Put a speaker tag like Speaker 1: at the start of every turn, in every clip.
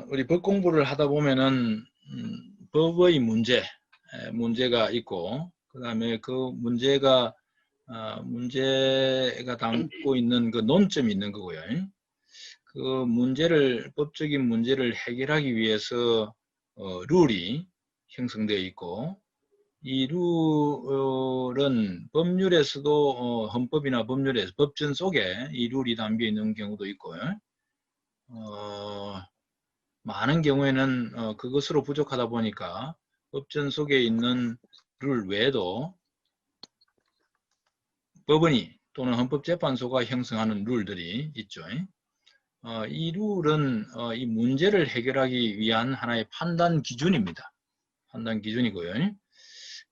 Speaker 1: 우리 법 공부를 하다 보면은 법의 문제가 있고, 그 다음에 그 문제가 담고 있는 그 논점이 있는 거고요. 그 법적인 문제를 해결하기 위해서 룰이 형성되어 있고, 이 룰은 법률에서도 헌법이나 법률에서 법전 속에 이 룰이 담겨 있는 경우도 있고요. 많은 경우에는 그것으로 부족하다 보니까 법전 속에 있는 룰 외에도 법원이 또는 헌법재판소가 형성하는 룰들이 있죠. 이 룰은 이 문제를 해결하기 위한 하나의 판단 기준입니다. 판단 기준이고요.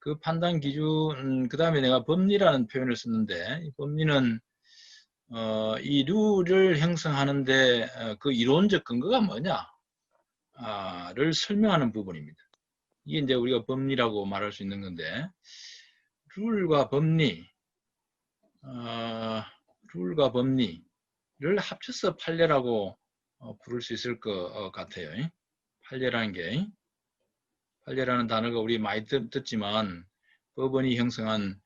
Speaker 1: 그 판단 기준, 그 다음에 내가 법리라는 표현을 썼는데, 이 법리는 이 룰을 형성하는데 그 이론적 근거가 뭐냐를 설명하는 부분입니다. 이게 이제 우리가 법리라고 말할 수 있는 건데, 룰과 법리, 룰과 법리를 합쳐서 판례라고 부를 수 있을 것 같아요. 판례라는 단어가 우리 많이 듣지만 법원이 형성한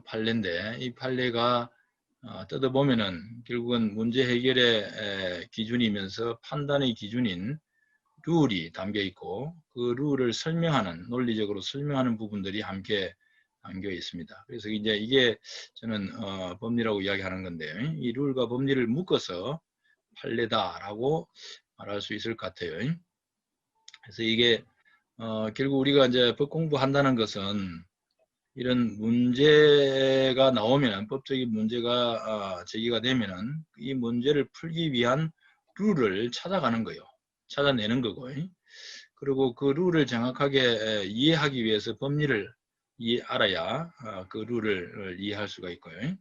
Speaker 1: 판례인데, 이 판례가 뜯어보면은 결국은 문제 해결의 기준이면서 판단의 기준인 룰이 담겨 있고, 그 룰을 논리적으로 설명하는 부분들이 함께 담겨 있습니다. 그래서 이제 이게 저는 법리라고 이야기하는 건데요. 이 룰과 법리를 묶어서 판례다라고 말할 수 있을 것 같아요. 그래서 이게 결국 우리가 이제 법 공부한다는 것은 이런 문제가 나오면, 법적인 문제가 제기가 되면은 이 문제를 풀기 위한 룰을 찾아내는 거고, 그리고 그 룰을 정확하게 이해하기 위해서 법리를 알아야 그 룰을 이해할 수가 있고요.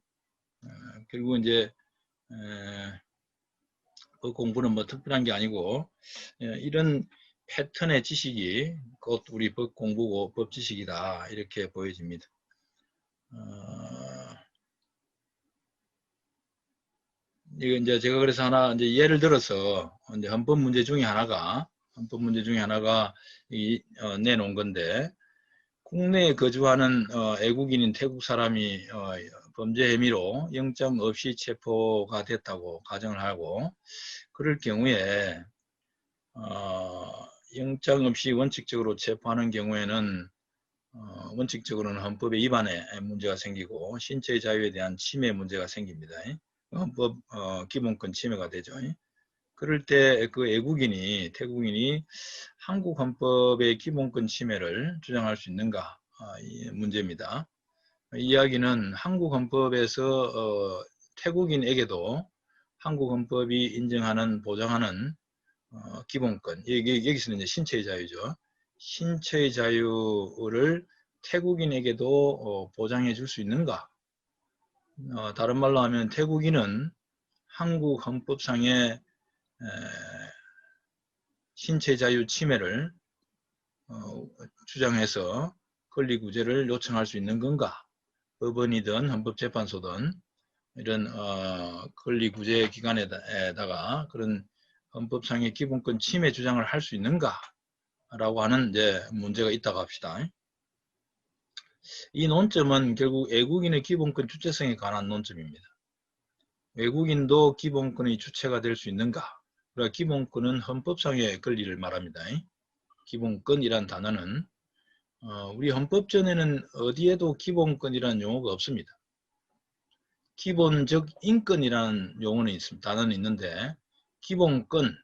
Speaker 1: 결국 이제 법 공부는 뭐 특별한 게 아니고 이런 패턴의 지식이 곧 우리 법 공부고 법 지식이다, 이렇게 보여집니다. 이거 이제 제가 그래서 하나 이제 예를 들어서 이제 헌법 문제 중에 하나가 내놓은 건데, 국내에 거주하는 애국인인 태국 사람이 범죄 혐의로 영장 없이 체포가 됐다고 가정을 하고, 그럴 경우에 영장 없이 원칙적으로 체포하는 경우에는 원칙적으로는 헌법의 위반에 문제가 생기고 신체의 자유에 대한 침해 문제가 생깁니다. 헌법 기본권 침해가 되죠. 그럴 때 그 태국인이 한국 헌법의 기본권 침해를 주장할 수 있는가, 이 문제입니다. 이야기는 한국 헌법에서 태국인에게도 한국 헌법이 인정하는, 보장하는 기본권, 여기서는 이제 신체의 자유죠. 신체의 자유를 태국인에게도 보장해 줄 수 있는가? 다른 말로 하면 태국인은 한국 헌법상의 신체 자유 침해를 주장해서 권리구제를 요청할 수 있는 건가? 법원이든 헌법재판소든 이런 권리구제 기관에다가 그런 헌법상의 기본권 침해 주장을 할 수 있는가? 라고 하는 이제 문제가 있다고 합시다. 이 논점은 결국 외국인의 기본권 주체성에 관한 논점입니다. 외국인도 기본권의 주체가 될 수 있는가? 그러니까 기본권은 헌법상의 권리를 말합니다. 기본권이란 단어는 우리 헌법전에는 어디에도 기본권이라는 용어가 없습니다. 기본적 인권이라는 용어는 있습니다. 단어는 있는데 기본권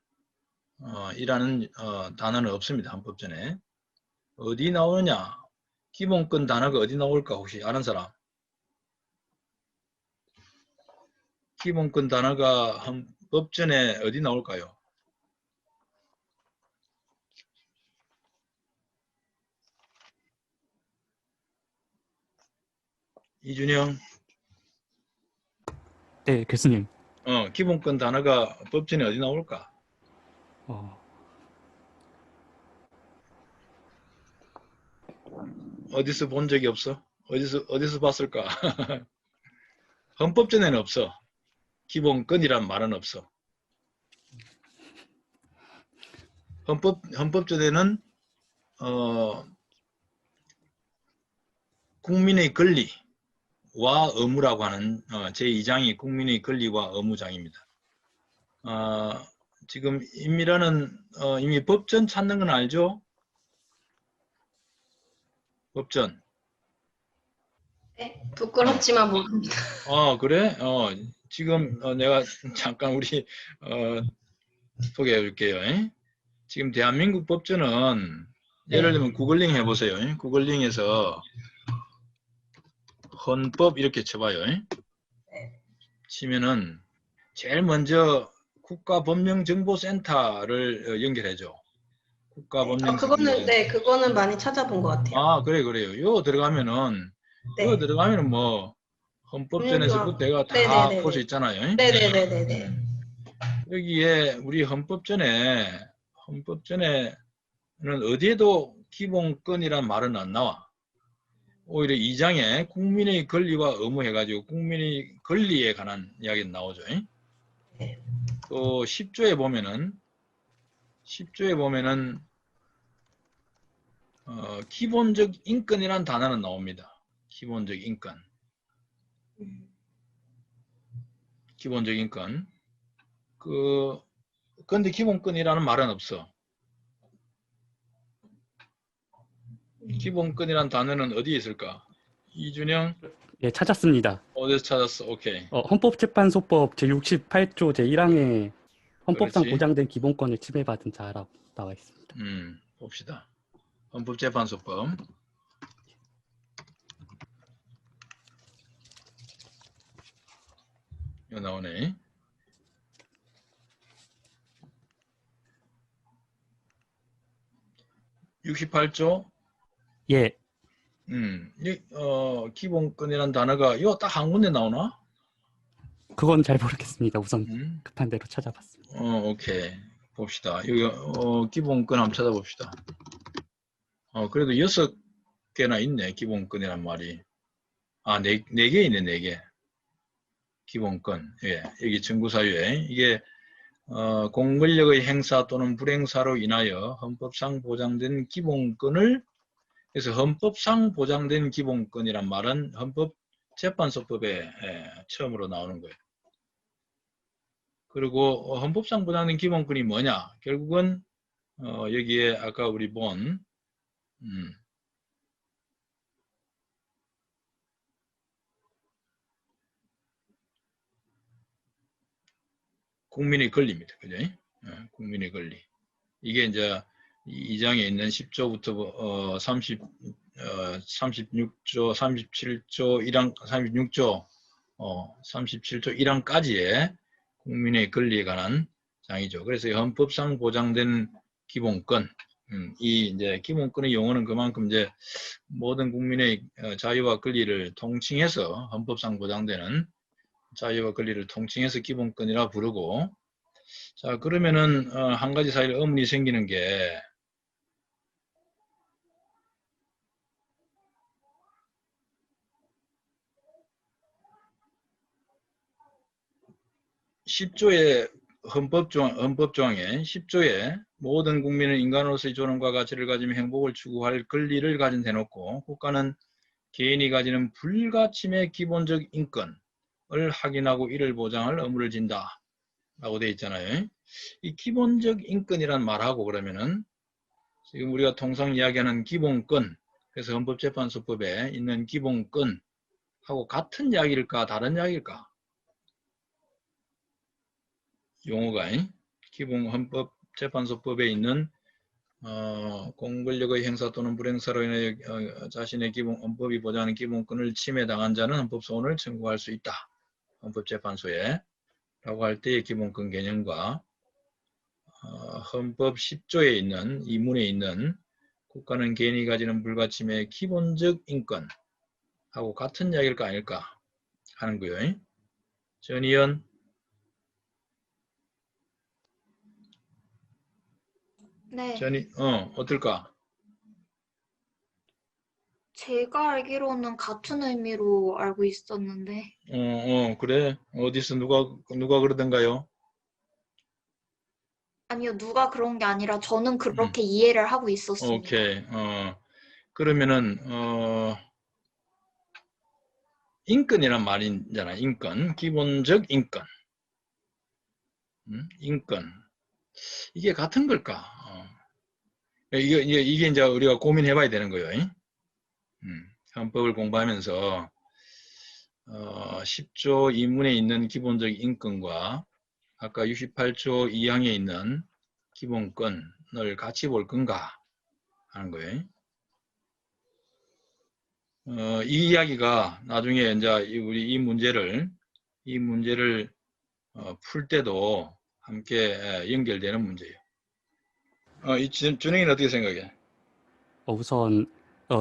Speaker 1: 이라는 단어는 없습니다. 헌법전에. 어디 나오느냐? 기본권 단어가 어디 나올까? 혹시 아는 사람? 기본권 단어가 헌법전에 어디 나올까요? 이준영?
Speaker 2: 네, 교수님.
Speaker 1: 기본권 단어가 법전에 어디 나올까? 어디서 본 적이 없어? 어디서 봤을까? 헌법전에는 없어. 기본권이란 말은 없어. 헌법조례는 국민의 권리와 의무라고 하는 제2장이 국민의 권리와 의무장입니다. 지금 임미라는 이미 법전 찾는 건 알죠? 법전.
Speaker 2: 네, 부끄럽지만 모릅니다.
Speaker 1: 그래? 지금 내가 잠깐 우리 소개해 줄게요. 지금 대한민국 법전은 예를 들면 구글링 해보세요. 구글링에서 헌법 이렇게 쳐봐요. 치면은 제일 먼저 국가법령정보센터를 연결해줘. 국가법령정보센터.
Speaker 2: 그거는 많이 찾아본 것 같아요.
Speaker 1: 그래요. 요 들어가면은
Speaker 2: 네.
Speaker 1: 뭐 헌법전에서부터 내가 다 볼 수 있잖아요.
Speaker 2: 네네네네.
Speaker 1: 여기에 우리 헌법전에는 어디에도 기본권이란 말은 안 나와. 오히려 2장에 국민의 권리와 의무 해가지고 국민의 권리에 관한 이야기가 나오죠.
Speaker 2: 네.
Speaker 1: 또 10조에 보면은 기본적 인권이란 단어는 나옵니다. 기본적 인권. 기본적 인권. 근데 기본권이라는 말은 없어. 기본권이란 단어는 어디에 있을까? 이준영?
Speaker 3: 예, 찾았습니다.
Speaker 1: 어디서 찾았어? 오케이.
Speaker 3: 헌법재판소법 제68조 제1항에 헌법상
Speaker 1: 그렇지.
Speaker 3: 보장된 기본권을 침해받은 자라고 나와 있습니다.
Speaker 1: 봅시다. 헌법재판소법. 이거 나오네. (68조)
Speaker 3: 예,
Speaker 1: 기본권이란 단어가 이거 딱 한 군데 나오나?
Speaker 3: 그건 잘 모르겠습니다. 우선 급한 대로 찾아봤습니다.
Speaker 1: 오케이. 봅시다. 여기 기본권 한번 찾아봅시다. 그래도 6개나 있네. 기본권이란 말이. 네 개 있네. 4개. 기본권. 예, 여기 청구사유에 이게 공권력의 행사 또는 불행사로 인하여 헌법상 보장된 기본권을, 그래서 헌법상 보장된 기본권이란 말은 헌법재판소법에 처음으로 나오는 거예요. 그리고 헌법상 보장된 기본권이 뭐냐? 결국은 여기에 아까 우리 본 국민의 권리입니다. 그죠? 국민의 권리. 이게 이제 2장에 있는 10조부터 36조, 37조 1항, 36조, 37조 1항까지의 국민의 권리에 관한 장이죠. 그래서 헌법상 보장된 기본권, 이 이제 기본권의 용어는 그만큼 이제 모든 국민의 자유와 권리를 통칭해서 헌법상 보장되는 자유와 권리를 통칭해서 기본권이라 부르고, 자, 그러면은 한 가지 사이에 의문이 생기는 게 10조의 헌법조항에 10조에 모든 국민은 인간으로서의 존엄과 가치를 가지며 행복을 추구할 권리를 가진 대놓고 국가는 개인이 가지는 불가침의 기본적 인권을 확인하고 이를 보장할 의무를 진다 라고 되어 있잖아요. 이 기본적 인권이란 말하고 그러면은 지금 우리가 통상 이야기하는 기본권, 그래서 헌법재판소법에 있는 기본권하고 같은 이야기일까 다른 이야기일까? 용어가 기본 헌법재판소법에 있는 공권력의 행사 또는 불행사로 인해 자신의 헌법이 보장하는 기본권을 침해당한 자는 헌법소원을 청구할 수 있다. 헌법재판소에 라고 할 때의 기본권 개념과 헌법 10조에 있는 이 문에 있는 국가는 개인이 가지는 불가침의 기본적 인권하고 같은 이야기일까 아닐까 하는 거예요. 전 의원.
Speaker 4: 네,
Speaker 1: 어떨까?
Speaker 4: 제가 알기로는 같은 의미로 알고 있었는데,
Speaker 1: 그래. 어디서 누가 그러던가요?
Speaker 4: 아니요, 누가 그런 게 아니라 저는 그렇게 이해를 하고 있었습니다.
Speaker 1: 오케이. 그러면은 인권이란 말이잖아. 인권. 기본적 인권. 인권. 이게 같은 걸까? 이게 이제 우리가 고민해봐야 되는 거예요. 헌법을 공부하면서 10조 2문에 있는 기본적 인권과 아까 68조 2항에 있는 기본권을 같이 볼 건가 하는 거예요. 이 이야기가 나중에 이제 우리 이 문제를 풀 때도 함께 연결되는 문제예요. 준영이는 어떻게 생각해?
Speaker 3: 우선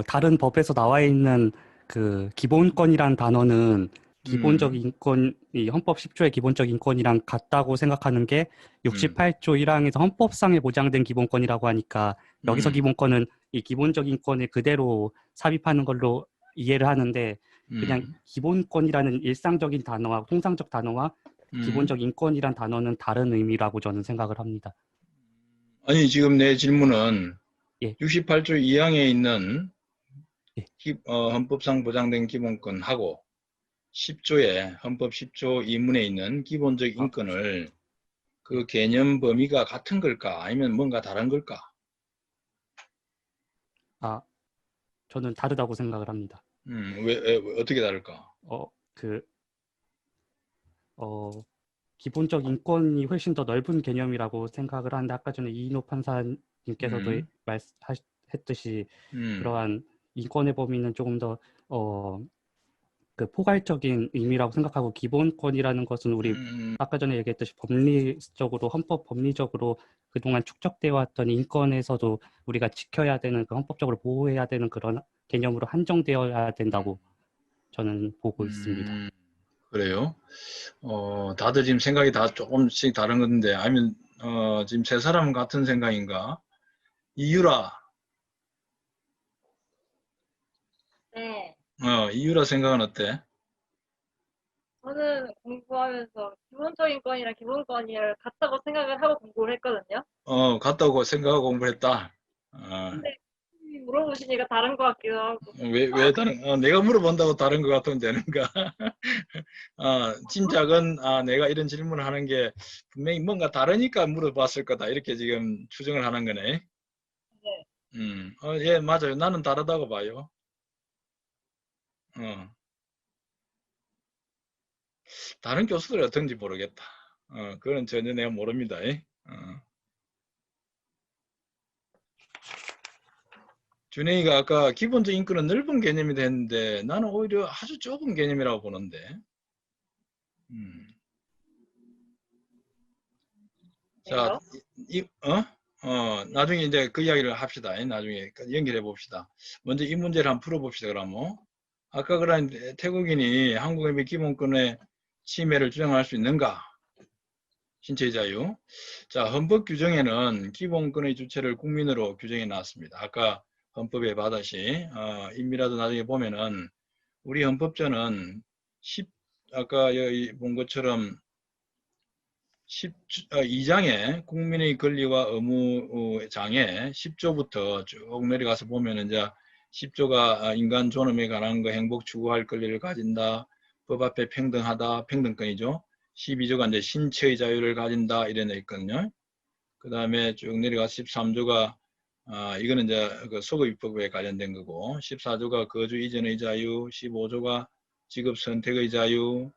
Speaker 3: 다른 법에서 나와 있는 그 기본권이란 단어는 기본적 인권이 헌법 10조의 기본적 인권이랑 같다고 생각하는 게 68조 1항에서 헌법상에 보장된 기본권이라고 하니까 여기서 기본권은 이 기본적 인권을 그대로 삽입하는 걸로 이해를 하는데 그냥 기본권이라는 일상적인 단어와 통상적 단어와 기본적 인권이란 단어는 다른 의미라고 저는 생각을 합니다.
Speaker 1: 아니 지금 내 질문은
Speaker 3: 예.
Speaker 1: 68조 2항에 있는
Speaker 3: 예.
Speaker 1: 헌법상 보장된 기본권하고 10조에 헌법 10조 2문에 있는 기본적 인권을 그 개념 범위가 같은 걸까? 아니면 뭔가 다른 걸까?
Speaker 3: 저는 다르다고 생각을 합니다.
Speaker 1: 왜 어떻게 다를까?
Speaker 3: 기본적 인권이 훨씬 더 넓은 개념이라고 생각을 하는데 아까 전에 이인호 판사님께서도 말했듯이 그러한 인권의 범위는 조금 더 그 포괄적인 의미라고 생각하고 기본권이라는 것은 우리 아까 전에 얘기했듯이 법리적으로 헌법 법리적으로 그동안 축적되어 왔던 인권에서도 우리가 지켜야 되는 그 헌법적으로 보호해야 되는 그런 개념으로 한정되어야 된다고 저는 보고 있습니다.
Speaker 1: 그래요? 다들 지금 생각이 다 조금씩 다른 건데 아니면 지금 세 사람 같은 생각인가? 이유라.
Speaker 5: 네.
Speaker 1: 이유라 생각은 어때?
Speaker 5: 저는 공부하면서 기본적인 건이랑 기본권을 같다고 생각을 하고 공부를 했거든요.
Speaker 1: 같다고 생각하고 공부를 했다.
Speaker 5: 근데 물어보시니까 다른 것 같기도 하고.
Speaker 1: 왜 다른, 내가 물어본다고 다른 것 같으면 되는가? 짐작은, 내가 이런 질문을 하는 게 분명히 뭔가 다르니까 물어봤을 거다. 이렇게 지금 추정을 하는 거네.
Speaker 5: 네.
Speaker 1: 예, 맞아요. 나는 다르다고 봐요. 다른 교수들이 어떤지 모르겠다. 그건 전혀 내가 모릅니다. 준영이가 아까 기본적 인권은 넓은 개념이 됐는데 나는 오히려 아주 좁은 개념이라고 보는데. 자, 나중에 이제 그 이야기를 합시다. 나중에 연결해 봅시다. 먼저 이 문제를 한번 풀어봅시다. 그러면 아까 그런 태국인이 한국의 기본권의 침해를 주장할 수 있는가? 신체의 자유. 자, 헌법 규정에는 기본권의 주체를 국민으로 규정해 놨습니다. 아까 헌법에 받았이 임미라도 나중에 보면은 우리 헌법전은 아까 여기 본 것처럼 2장에 국민의 권리와 의무 장에 10조부터 쭉 내려가서 보면 이제 10조가 인간 존엄에 관한 거 행복 추구할 권리를 가진다. 법 앞에 평등하다. 평등권이죠. 12조가 이제 신체의 자유를 가진다. 이런 애 있거든요. 그 다음에 쭉 내려가서 13조가 이거는 이제 그 소급입법에 관련된 거고 14조가 거주 이전의 자유, 15조가 직업 선택의 자유,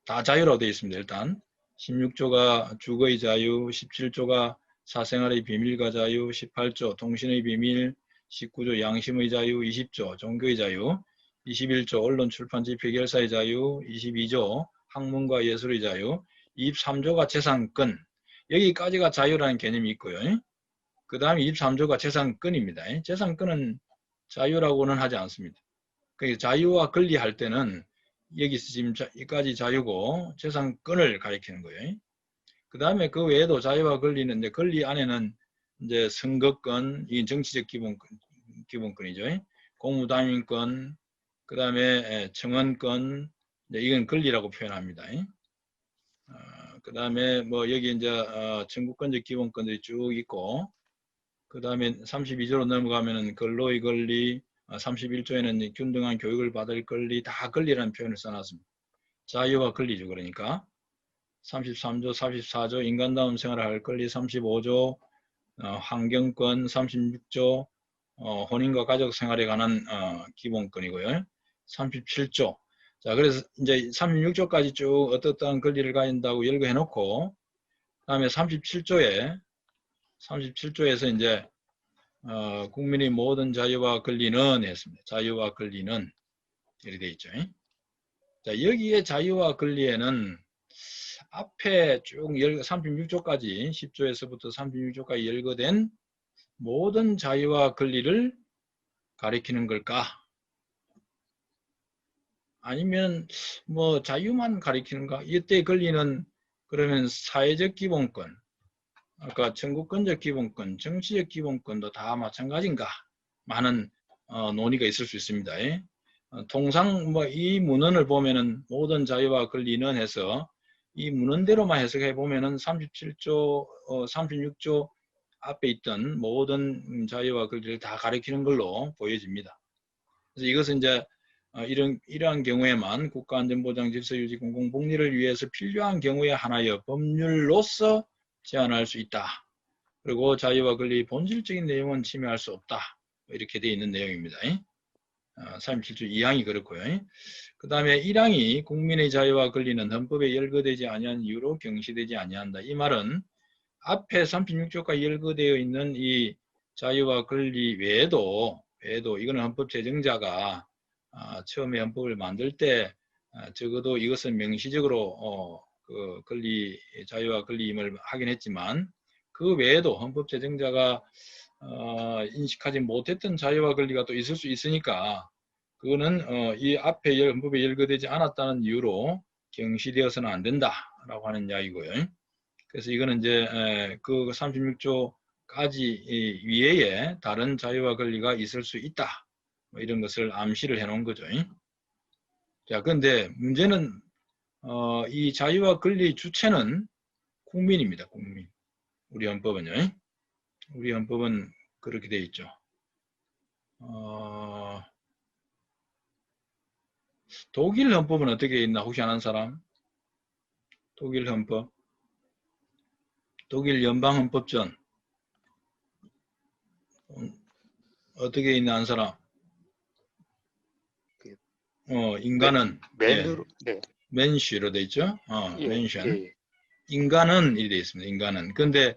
Speaker 1: 다 자유라고 되어 있습니다. 일단 16조가 주거의 자유, 17조가 사생활의 비밀과 자유, 18조 통신의 비밀, 19조 양심의 자유, 20조 종교의 자유, 21조 언론 출판 집회 결사의 자유, 22조 학문과 예술의 자유, 23조가 재산권, 여기까지가 자유라는 개념이 있고요. 그 다음에 23조가 재산권입니다. 재산권은 자유라고는 하지 않습니다. 그 자유와 권리 할 때는 여기서 지금 여기까지 자유고 재산권을 가리키는 거예요. 그 다음에 그 외에도 자유와 권리는 이제 권리 안에는 이제 선거권, 이 정치적 기본권이죠. 공무담임권, 그 다음에 청원권, 이건 권리라고 표현합니다. 그 다음에 뭐 여기 이제 청구권적 기본권들이 쭉 있고, 그 다음에 32조로 넘어가면은 근로의 권리, 31조에는 균등한 교육을 받을 권리, 다 권리라는 표현을 써놨습니다. 자유와 권리죠. 그러니까 33조, 34조 인간다운 생활을 할 권리, 35조 환경권, 36조 혼인과 가족 생활에 관한 기본권이고요. 37조. 자, 그래서 이제 36조까지 쭉 어떠한 권리를 가진다고 열거해 놓고, 그다음에 37조에서 이제 국민의 모든 자유와 권리는 했습니다. 자유와 권리는 이렇게 돼 있죠. 자, 여기에 자유와 권리에는 앞에 쭉 36조까지 10조에서부터 36조까지 열거된 모든 자유와 권리를 가리키는 걸까? 아니면 뭐 자유만 가리키는가? 이때 권리는 그러면 사회적 기본권, 아까 청구권적 기본권, 정치적 기본권도 다 마찬가지인가? 많은 논의가 있을 수 있습니다. 통상 뭐 이 문헌을 보면은 모든 자유와 권리는 해서 이 문헌대로만 해석해 보면은 37조, 36조 앞에 있던 모든 자유와 권리를 다 가리키는 걸로 보여집니다. 그래서 이것은 이제 이러한 경우에만 국가안전보장 질서유지 공공복리를 위해서 필요한 경우에 하나여 법률로서 제한할 수 있다. 그리고 자유와 권리 본질적인 내용은 침해할 수 없다. 이렇게 되어 있는 내용입니다. 37조 2항이 그렇고요. 그 다음에 1항이 국민의 자유와 권리는 헌법에 열거되지 아니한 이유로 경시되지 아니한다. 이 말은 앞에 36조가 열거되어 있는 이 자유와 권리 외에도 이거는 헌법 제정자가 처음에 헌법을 만들 때 적어도 이것은 명시적으로 그 권리, 자유와 권리임을 하긴 했지만 그 외에도 헌법 제정자가 인식하지 못했던 자유와 권리가 또 있을 수 있으니까 그거는 이 앞에 헌법에 열거되지 않았다는 이유로 경시되어서는 안 된다라고 하는 이야기고요. 그래서 이거는 이제 그 36조까지 위에 다른 자유와 권리가 있을 수 있다. 뭐 이런 것을 암시를 해 놓은 거죠. 자, 그런데 문제는 이 자유와 권리 주체는 국민입니다. 국민. 우리 헌법은요. 우리 헌법은 그렇게 되어 있죠. 독일 헌법은 어떻게 있나 혹시 아는 사람? 독일 헌법. 독일 연방헌법전. 어떻게 있나 아는 사람? 인간은
Speaker 6: 맨으로 네.
Speaker 1: 맨슈로 되어 있죠.
Speaker 6: 예,
Speaker 1: 맨션.
Speaker 6: 예.
Speaker 1: 인간은 이렇게 되어 있습니다. 인간은. 근데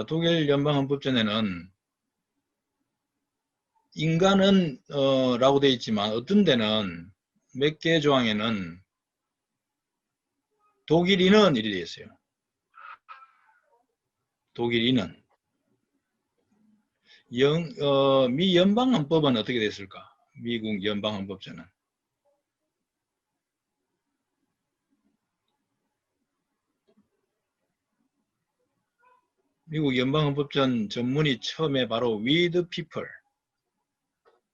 Speaker 1: 독일 연방헌법전에는 인간은 라고 되어 있지만 어떤 데는 몇 개 조항에는 독일인은 이렇게 되어 있어요. 독일인은. 미 연방헌법은 어떻게 됐을까? 미국 연방헌법전은. 미국 연방헌법전 전문이 처음에 바로 We the people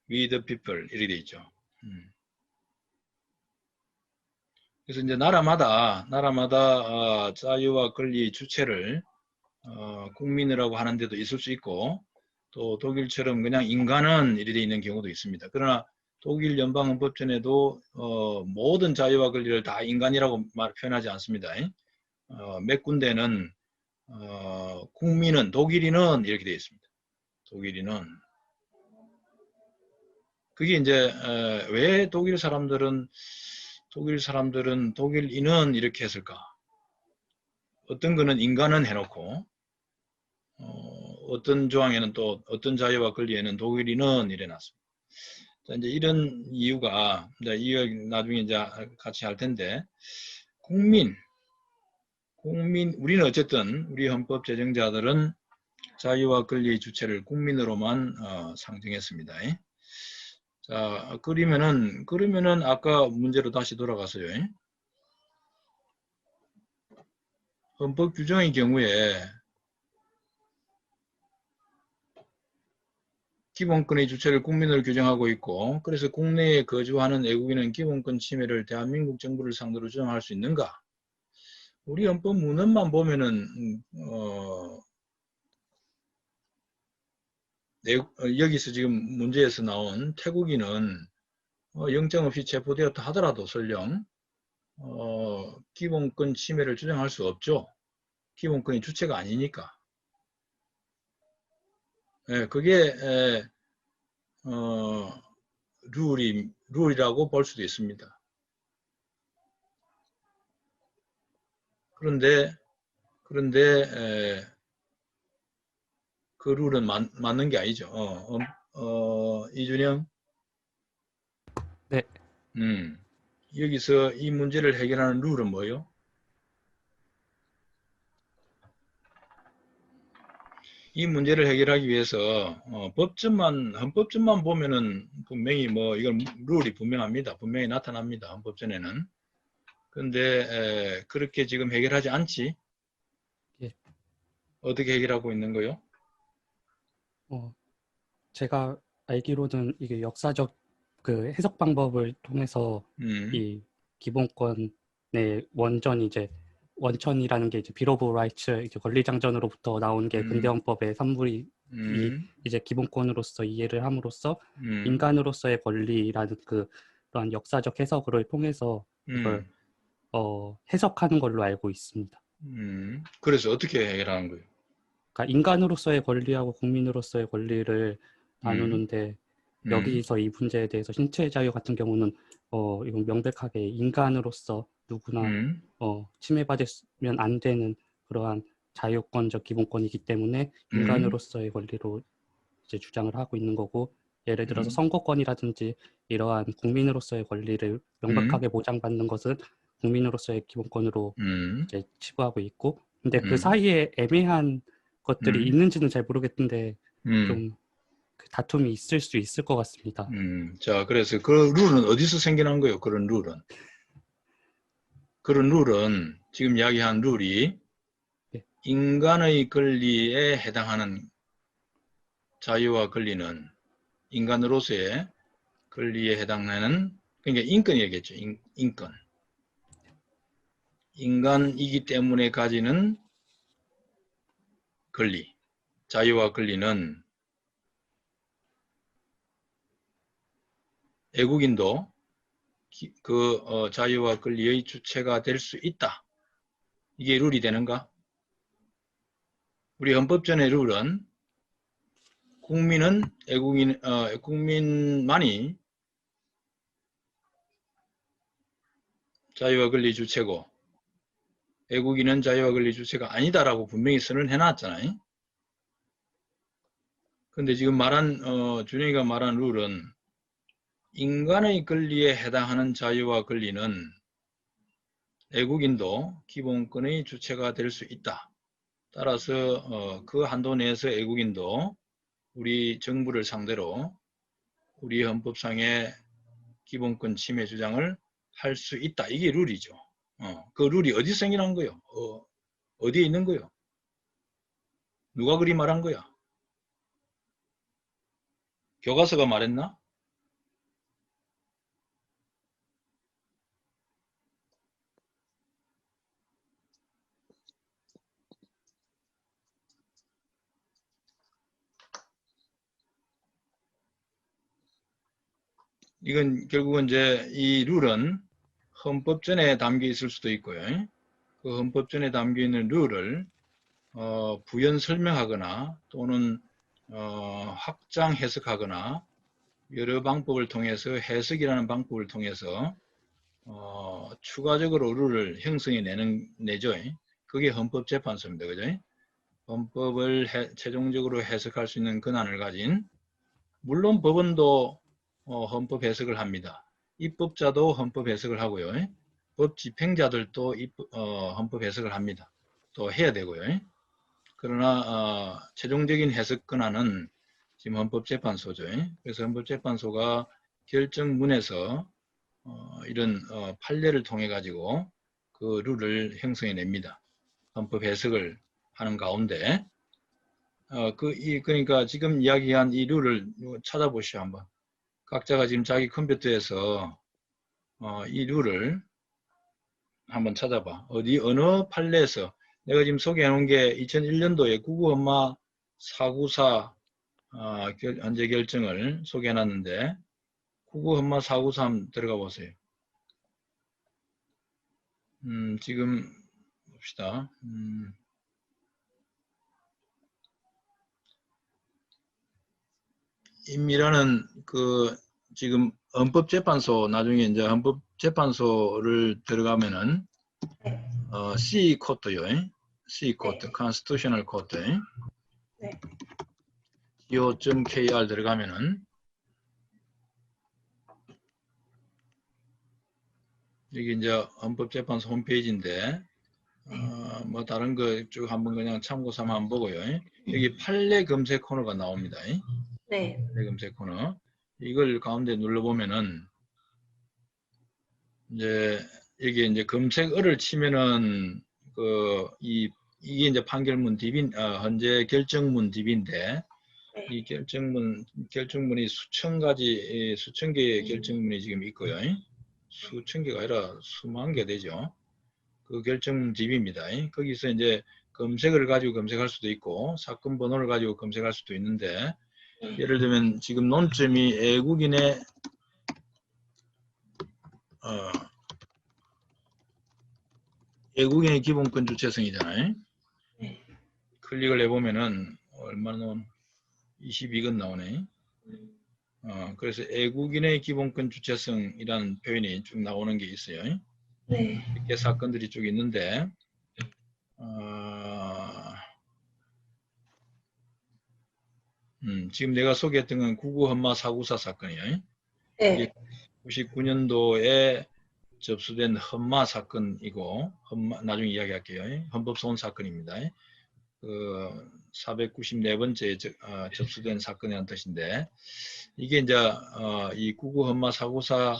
Speaker 1: 이렇게 돼 있죠. 그래서 이제 나라마다 자유와 권리 주체를 국민이라고 하는 데도 있을 수 있고 또 독일처럼 그냥 인간은 이렇게 돼 있는 경우도 있습니다. 그러나 독일 연방헌법전에도 모든 자유와 권리를 다 인간이라고 표현하지 않습니다. 몇 군데는 국민은 독일인은 이렇게 되어 있습니다. 독일인은. 그게 이제 왜 독일 사람들은 독일인은 이렇게 했을까? 어떤 거는 인간은 해놓고 어떤 조항에는 또 어떤 자유와 권리에는 독일인은 이래놨습니다. 자, 이제 이런 이유가 이제 이거 나중에 이제 같이 할 텐데 국민 우리는 어쨌든 우리 헌법 제정자들은 자유와 권리의 주체를 국민으로만 상정했습니다. 자, 그러면은 아까 문제로 다시 돌아가서요. 헌법 규정의 경우에 기본권의 주체를 국민으로 규정하고 있고 그래서 국내에 거주하는 외국인은 기본권 침해를 대한민국 정부를 상대로 주장할 수 있는가? 우리 헌법 문헌만 보면은 여기서 지금 문제에서 나온 태국인은 영장 없이 체포되었다 하더라도 설령 기본권 침해를 주장할 수 없죠. 기본권이 주체가 아니니까. 예, 그게 룰이라고 볼 수도 있습니다. 그런데 그 룰은 맞는 게 아니죠. 이준영?
Speaker 3: 네.
Speaker 1: 여기서 이 문제를 해결하는 룰은 뭐예요? 이 문제를 해결하기 위해서 헌법전만 보면은 분명히 뭐 이건 룰이 분명합니다. 분명히 나타납니다. 헌법전에는. 그런데 그렇게 지금 해결하지 않지?
Speaker 3: 예.
Speaker 1: 어떻게 해결하고 있는 거요?
Speaker 3: 제가 알기로는 이게 역사적 그 해석 방법을 통해서 이 기본권의 원천이라는 게 이제 비ll of Rights, 이제 권리장전으로부터 나온 게 근대헌법의 산물이 이제 기본권으로서 이해를 함으로써 인간으로서의 권리라는 그런 역사적 해석을 통해서 이걸 해석하는 걸로 알고 있습니다.
Speaker 1: 그래서 어떻게 해결하는 거예요?
Speaker 3: 그러니까 인간으로서의 권리하고 국민으로서의 권리를 나누는데 여기서 이 문제에 대해서 신체 자유 같은 경우는 이건 명백하게 인간으로서 누구나 침해받으면 안 되는 그러한 자유권적 기본권이기 때문에 인간으로서의 권리로 이제 주장을 하고 있는 거고, 예를 들어서 선거권이라든지 이러한 국민으로서의 권리를 명백하게 보장받는 것은 국민으로서의 기본권으로 이제 치부하고 있고, 근데 그 사이에 애매한 것들이 있는지는 잘 모르겠는데 좀 그 다툼이 있을 수 있을 것 같습니다.
Speaker 1: 자, 그래서 그 룰은 어디서 생겨난 거예요? 그런 룰은 지금 이야기한 룰이
Speaker 3: 네.
Speaker 1: 인간의 권리에 해당하는 자유와 권리는 인간으로서의 권리에 해당하는, 그러니까 인권이겠죠. 인권. 인간이기 때문에 가지는 권리, 자유와 권리는 애국인도 자유와 권리의 주체가 될 수 있다. 이게 룰이 되는가? 우리 헌법전의 룰은 국민만이 자유와 권리 주체고 애국인은 자유와 권리 주체가 아니다라고 분명히 선언을 해놨잖아요. 근데 지금 준영이가 말한 룰은 인간의 권리에 해당하는 자유와 권리는 애국인도 기본권의 주체가 될 수 있다. 따라서 그 한도 내에서 애국인도 우리 정부를 상대로 우리 헌법상의 기본권 침해 주장을 할 수 있다. 이게 룰이죠. 그 룰이 어디서 생겨난 거요? 어디에 있는 거요? 누가 그리 말한 거야? 교과서가 말했나? 이건 결국은 이제 이 룰은 헌법전에 담겨 있을 수도 있고요. 그 헌법전에 담겨 있는 룰을 부연 설명하거나 또는 확장 해석하거나 여러 방법을 통해서 해석이라는 방법을 통해서 추가적으로 룰을 형성해 내죠. 그게 헌법재판소입니다. 그죠? 헌법을 최종적으로 해석할 수 있는 권한을 가진, 물론 법원도 헌법 해석을 합니다. 입법자도 헌법 해석을 하고요. 법 집행자들도 헌법 해석을 합니다. 또 해야 되고요. 그러나 최종적인 해석 권한은 지금 헌법재판소죠. 그래서 헌법재판소가 결정문에서 이런 판례를 통해 가지고 그 룰을 형성해 냅니다. 헌법 해석을 하는 가운데 그러니까 지금 이야기한 이 룰을 찾아보시죠. 한번 각자가 지금 자기 컴퓨터에서 이 룰을 한번 찾아봐. 어느 판례에서 내가 지금 소개해 놓은 게 2001년도에 구구엄마 494 헌재 결정을 소개해 놨는데 구구엄마 493 들어가 보세요. 지금 봅시다. 임미라는 그 지금 헌법재판소 나중에 이제 헌법재판소를 들어가면은 C 코트요. C 코트, Constitutional 코트.
Speaker 2: 네.
Speaker 1: go.kr 들어가면은 여기 이제 헌법재판소 홈페이지인데 뭐 다른 거 쭉 한번 그냥 참고 삼아 한번 보고요. 여기 판례 검색 코너가 나옵니다.
Speaker 2: 네.
Speaker 1: 판례 검색 코너. 이걸 가운데 눌러보면은 이제 여기 이제 검색어를 치면은 이게 이제 판결문 DB, 헌재 결정문 DB인데 이 결정문이 수천 개의 결정문이 지금 있고요. 수천 개가 아니라 수만 개 되죠. 그 결정문 DB입니다. 거기서 이제 검색어를 가지고 검색할 수도 있고 사건 번호를 가지고 검색할 수도 있는데 예를 들면 지금 논점이 외국인의 기본권 주체성이잖아요.
Speaker 2: 네.
Speaker 1: 클릭을 해보면은 얼마나 나오나 22건 나오네. 그래서 외국인의 기본권 주체성이라는 표현이 쭉 나오는 게 있어요.
Speaker 2: 네.
Speaker 1: 이렇게 사건들이 쭉 있는데 지금 내가 소개했던 건 구구헌마 494 사건이에요.
Speaker 2: 네.
Speaker 1: 99년도에 접수된 헌마 사건이고 나중에 이야기할게요. 헌법소원 사건입니다. 494번째 접수된 사건이라는 뜻인데 이게 이제 이 구구헌마 494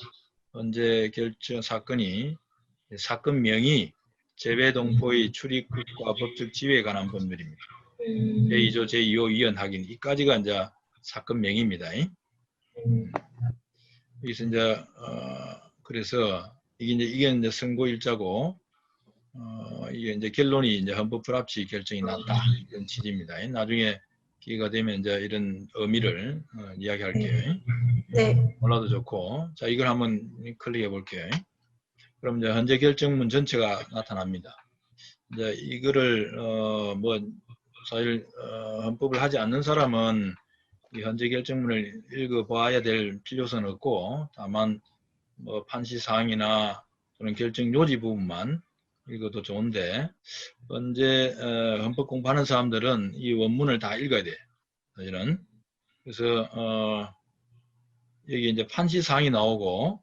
Speaker 1: 헌재 결정 사건이 사건명이 재배동포의 출입국과 법적 지위에 관한 법률입니다. 제2조 제2호 위헌 확인 이까지가 이제 사건명입니다. 여기서 이제 그래서 이게 이제 선고일자고 이게 이제 결론이 이제 헌법 불합치 결정이 났다 이런 취지입니다. 나중에 기회가 되면 이제 이런 의미를 이야기할게요.
Speaker 2: 네.
Speaker 1: 몰라도 좋고 자 이걸 한번 클릭해 볼게요. 그럼 이제 헌재 결정문 전체가 나타납니다. 이제 이거를 뭐 사실 헌법을 하지 않는 사람은 이 헌재 결정문을 읽어봐야 될 필요성은 없고 다만 뭐 판시 사항이나 또는 결정 요지 부분만 읽어도 좋은데 현재 헌법 공부하는 사람들은 이 원문을 다 읽어야 돼. 사실은. 그래서 여기 이제 판시 사항이 나오고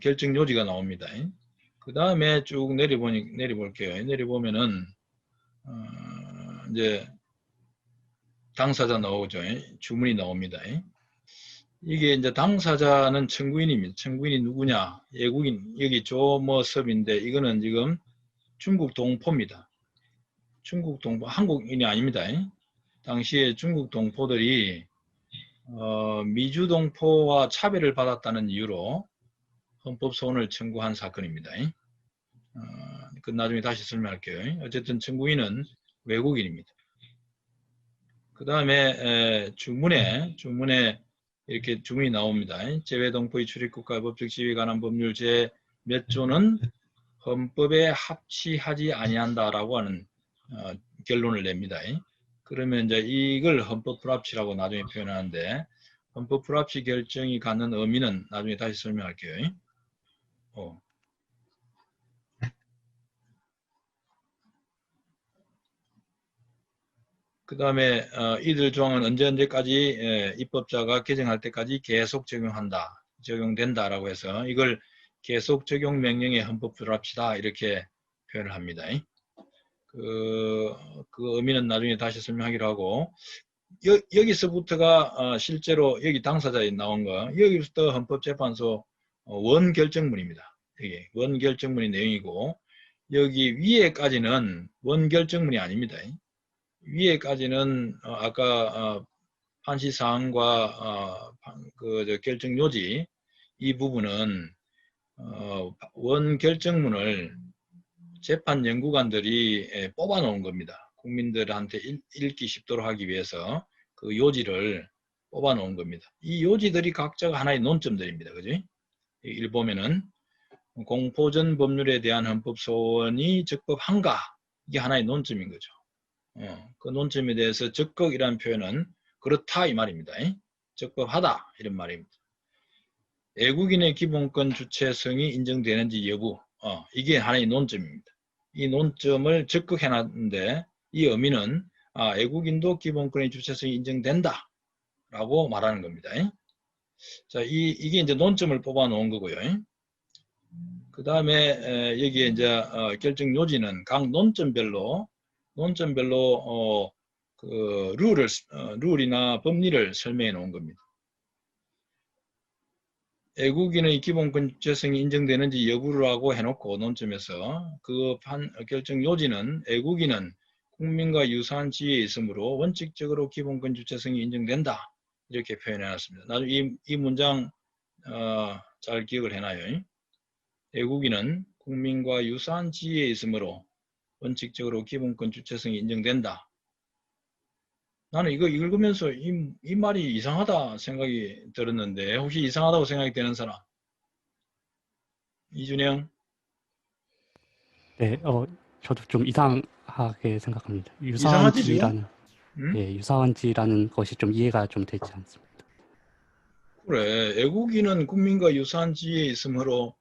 Speaker 1: 결정 요지가 나옵니다. 그 다음에 쭉 내려볼게요. 내려보면은 이제 당사자 나오죠. 주문이 나옵니다. 이게 이제 당사자는 청구인입니다. 청구인이 누구냐? 외국인, 여기 조머섭인데 이거는 지금 중국 동포입니다. 중국 동포, 한국인이 아닙니다. 당시에 중국 동포들이 미주 동포와 차별을 받았다는 이유로 헌법소원을 청구한 사건입니다. 그 나중에 다시 설명할게요. 어쨌든 청구인은 외국인입니다. 그 다음에 주문에 이렇게 주문이 나옵니다. 재외동포의 출입국과 법적 지위에 관한 법률 제 몇 조는 헌법에 합치하지 아니한다라고 하는 결론을 냅니다. 그러면 이제 이걸 헌법 불합치라고 나중에 표현하는데 헌법 불합치 결정이 갖는 의미는 나중에 다시 설명할게요. 그 다음에 이들 조항은 언제까지 입법자가 개정할 때까지 계속 적용된다라고 해서 이걸 계속 적용 명령의 헌법 불합치다 이렇게 표현을 합니다. 그 의미는 나중에 다시 설명하기로 하고 여기서부터가 실제로 여기 당사자에 나온 거 여기부터 헌법재판소 원결정문입니다. 여기 원결정문의 내용이고 여기 위에까지는 원결정문이 아닙니다. 위에까지는 아까 판시사항과 결정요지 이 부분은 원 결정문을 재판 연구관들이 뽑아 놓은 겁니다. 국민들한테 읽기 쉽도록 하기 위해서 그 요지를 뽑아 놓은 겁니다. 이 요지들이 각자가 하나의 논점들입니다. 그지? 일 보면은 공포전 법률에 대한 헌법 소원이 적법한가? 이게 하나의 논점인 거죠. 그 논점에 대해서 적극이라는 표현은 그렇다 이 말입니다. 적법하다 이런 말입니다. 애국인의 기본권 주체성이 인정되는지 여부, 이게 하나의 논점입니다. 이 논점을 적극 해놨는데 이 의미는 애국인도 기본권의 주체성이 인정된다 라고 말하는 겁니다. 자, 이게 이제 논점을 뽑아 놓은 거고요. 그 다음에 여기에 이제 결정 요지는 각 논점별로 그 룰이나 법리를 설명해 놓은 겁니다. 애국인의 기본권 주체성이 인정되는지 여부라고 해놓고 논점에서 그 결정 요지는 애국인은 국민과 유사한 지위에 있으므로 원칙적으로 기본권 주체성이 인정된다 이렇게 표현해놨습니다. 나중에 이 문장 잘 기억을 해놔요. 애국인은 국민과 유사한 지위에 있으므로 원칙적으로 기본권 주체성이 인정된다. 나는 이거 읽으면서 이 말이 이상하다 생각이 들었는데 혹시 이상하다고 생각이 되는 사람? 이준영?
Speaker 3: 네, 저도 좀 이상하게 생각합니다.
Speaker 1: 이상하지 지금?
Speaker 3: 유사한지라는,
Speaker 1: 응?
Speaker 3: 예, 유사한지라는 것이 좀 이해가 좀 되지 않습니다.
Speaker 1: 그래, 애국인은 국민과 유사한 지위에 있으므로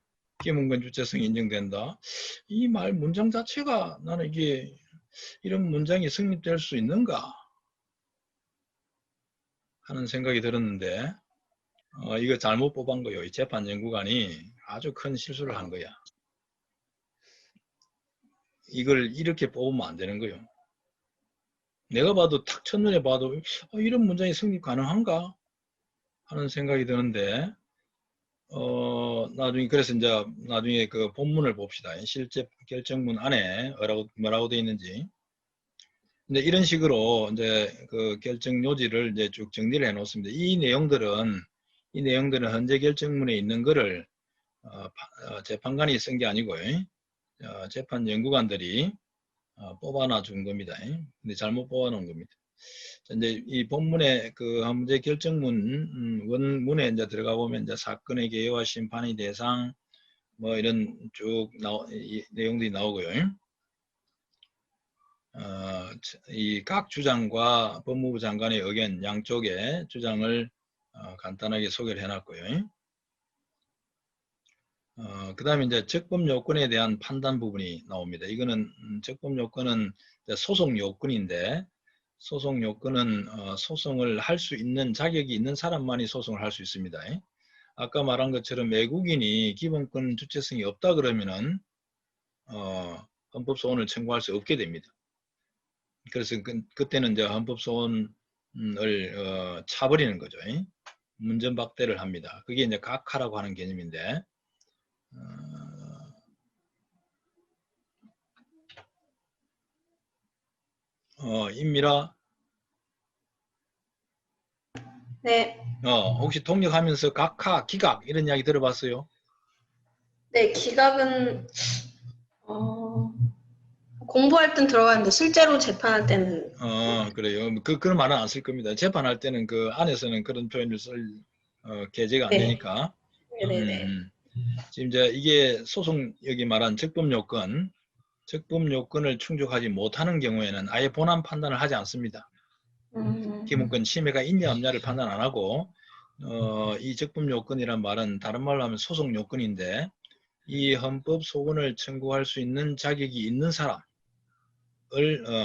Speaker 1: 기본권 주체성이 인정된다. 이 말 문장 자체가 나는 이게 이런 문장이 성립될 수 있는가 하는 생각이 들었는데 이거 잘못 뽑은 거예요. 이 재판연구관이 아주 큰 실수를 한 거야. 이걸 이렇게 뽑으면 안 되는 거예요. 내가 봐도 탁 첫눈에 봐도 이런 문장이 성립 가능한가 하는 생각이 드는데 나중에 그래서 이제 나중에 그 본문을 봅시다. 실제 결정문 안에 뭐라고 되어 있는지. 근데 이런 식으로 이제 그 결정 요지를 이제 쭉 정리를 해 놓습니다. 이 내용들은 현재 결정문에 있는 거를 재판관이 쓴 게 아니고 재판 연구관들이 뽑아놔 준 겁니다. 근데 잘못 뽑아놓은 겁니다. 이제 이 본문의 그 헌재 결정문 원문에 이제 들어가 보면 이제 사건의 개요와 심판의 대상 뭐 이런 쭉 내용들이 나오고요. 이 각 주장과 법무부 장관의 의견 양쪽의 주장을 간단하게 소개를 해놨고요. 그 다음에 이제 적법 요건에 대한 판단 부분이 나옵니다. 이거는 적법 요건은 소송 요건인데 소송 요건은 소송을 할 수 있는 자격이 있는 사람만이 소송을 할 수 있습니다. 아까 말한 것처럼 외국인이 기본권 주체성이 없다 그러면은 헌법소원을 청구할 수 없게 됩니다. 그래서 그때는 이제 헌법소원을 차버리는 거죠. 문전박대를 합니다. 그게 이제 각하라고 하는 개념인데 임미라
Speaker 2: 네.
Speaker 1: 혹시 통역하면서 각하, 기각 이런 이야기 들어봤어요?
Speaker 2: 네, 기각은 공부할 땐 들어갔는데 실제로 재판할 때는
Speaker 1: 그래요. 그런 말은 안 쓸 겁니다. 재판할 때는 그 안에서는 그런 표현을 쓸 계제가 안
Speaker 2: 네.
Speaker 1: 되니까.
Speaker 2: 네네네.
Speaker 1: 지금 이제 이게 소송 여기 말한 적법 요건을 충족하지 못하는 경우에는 아예 본안 판단을 하지 않습니다. 기본권 침해가 있냐 없냐를 판단 안 하고 이 적법 요건이란 말은 다른 말로 하면 소송 요건인데 이 헌법 소원을 청구할 수 있는 자격이 있는 사람을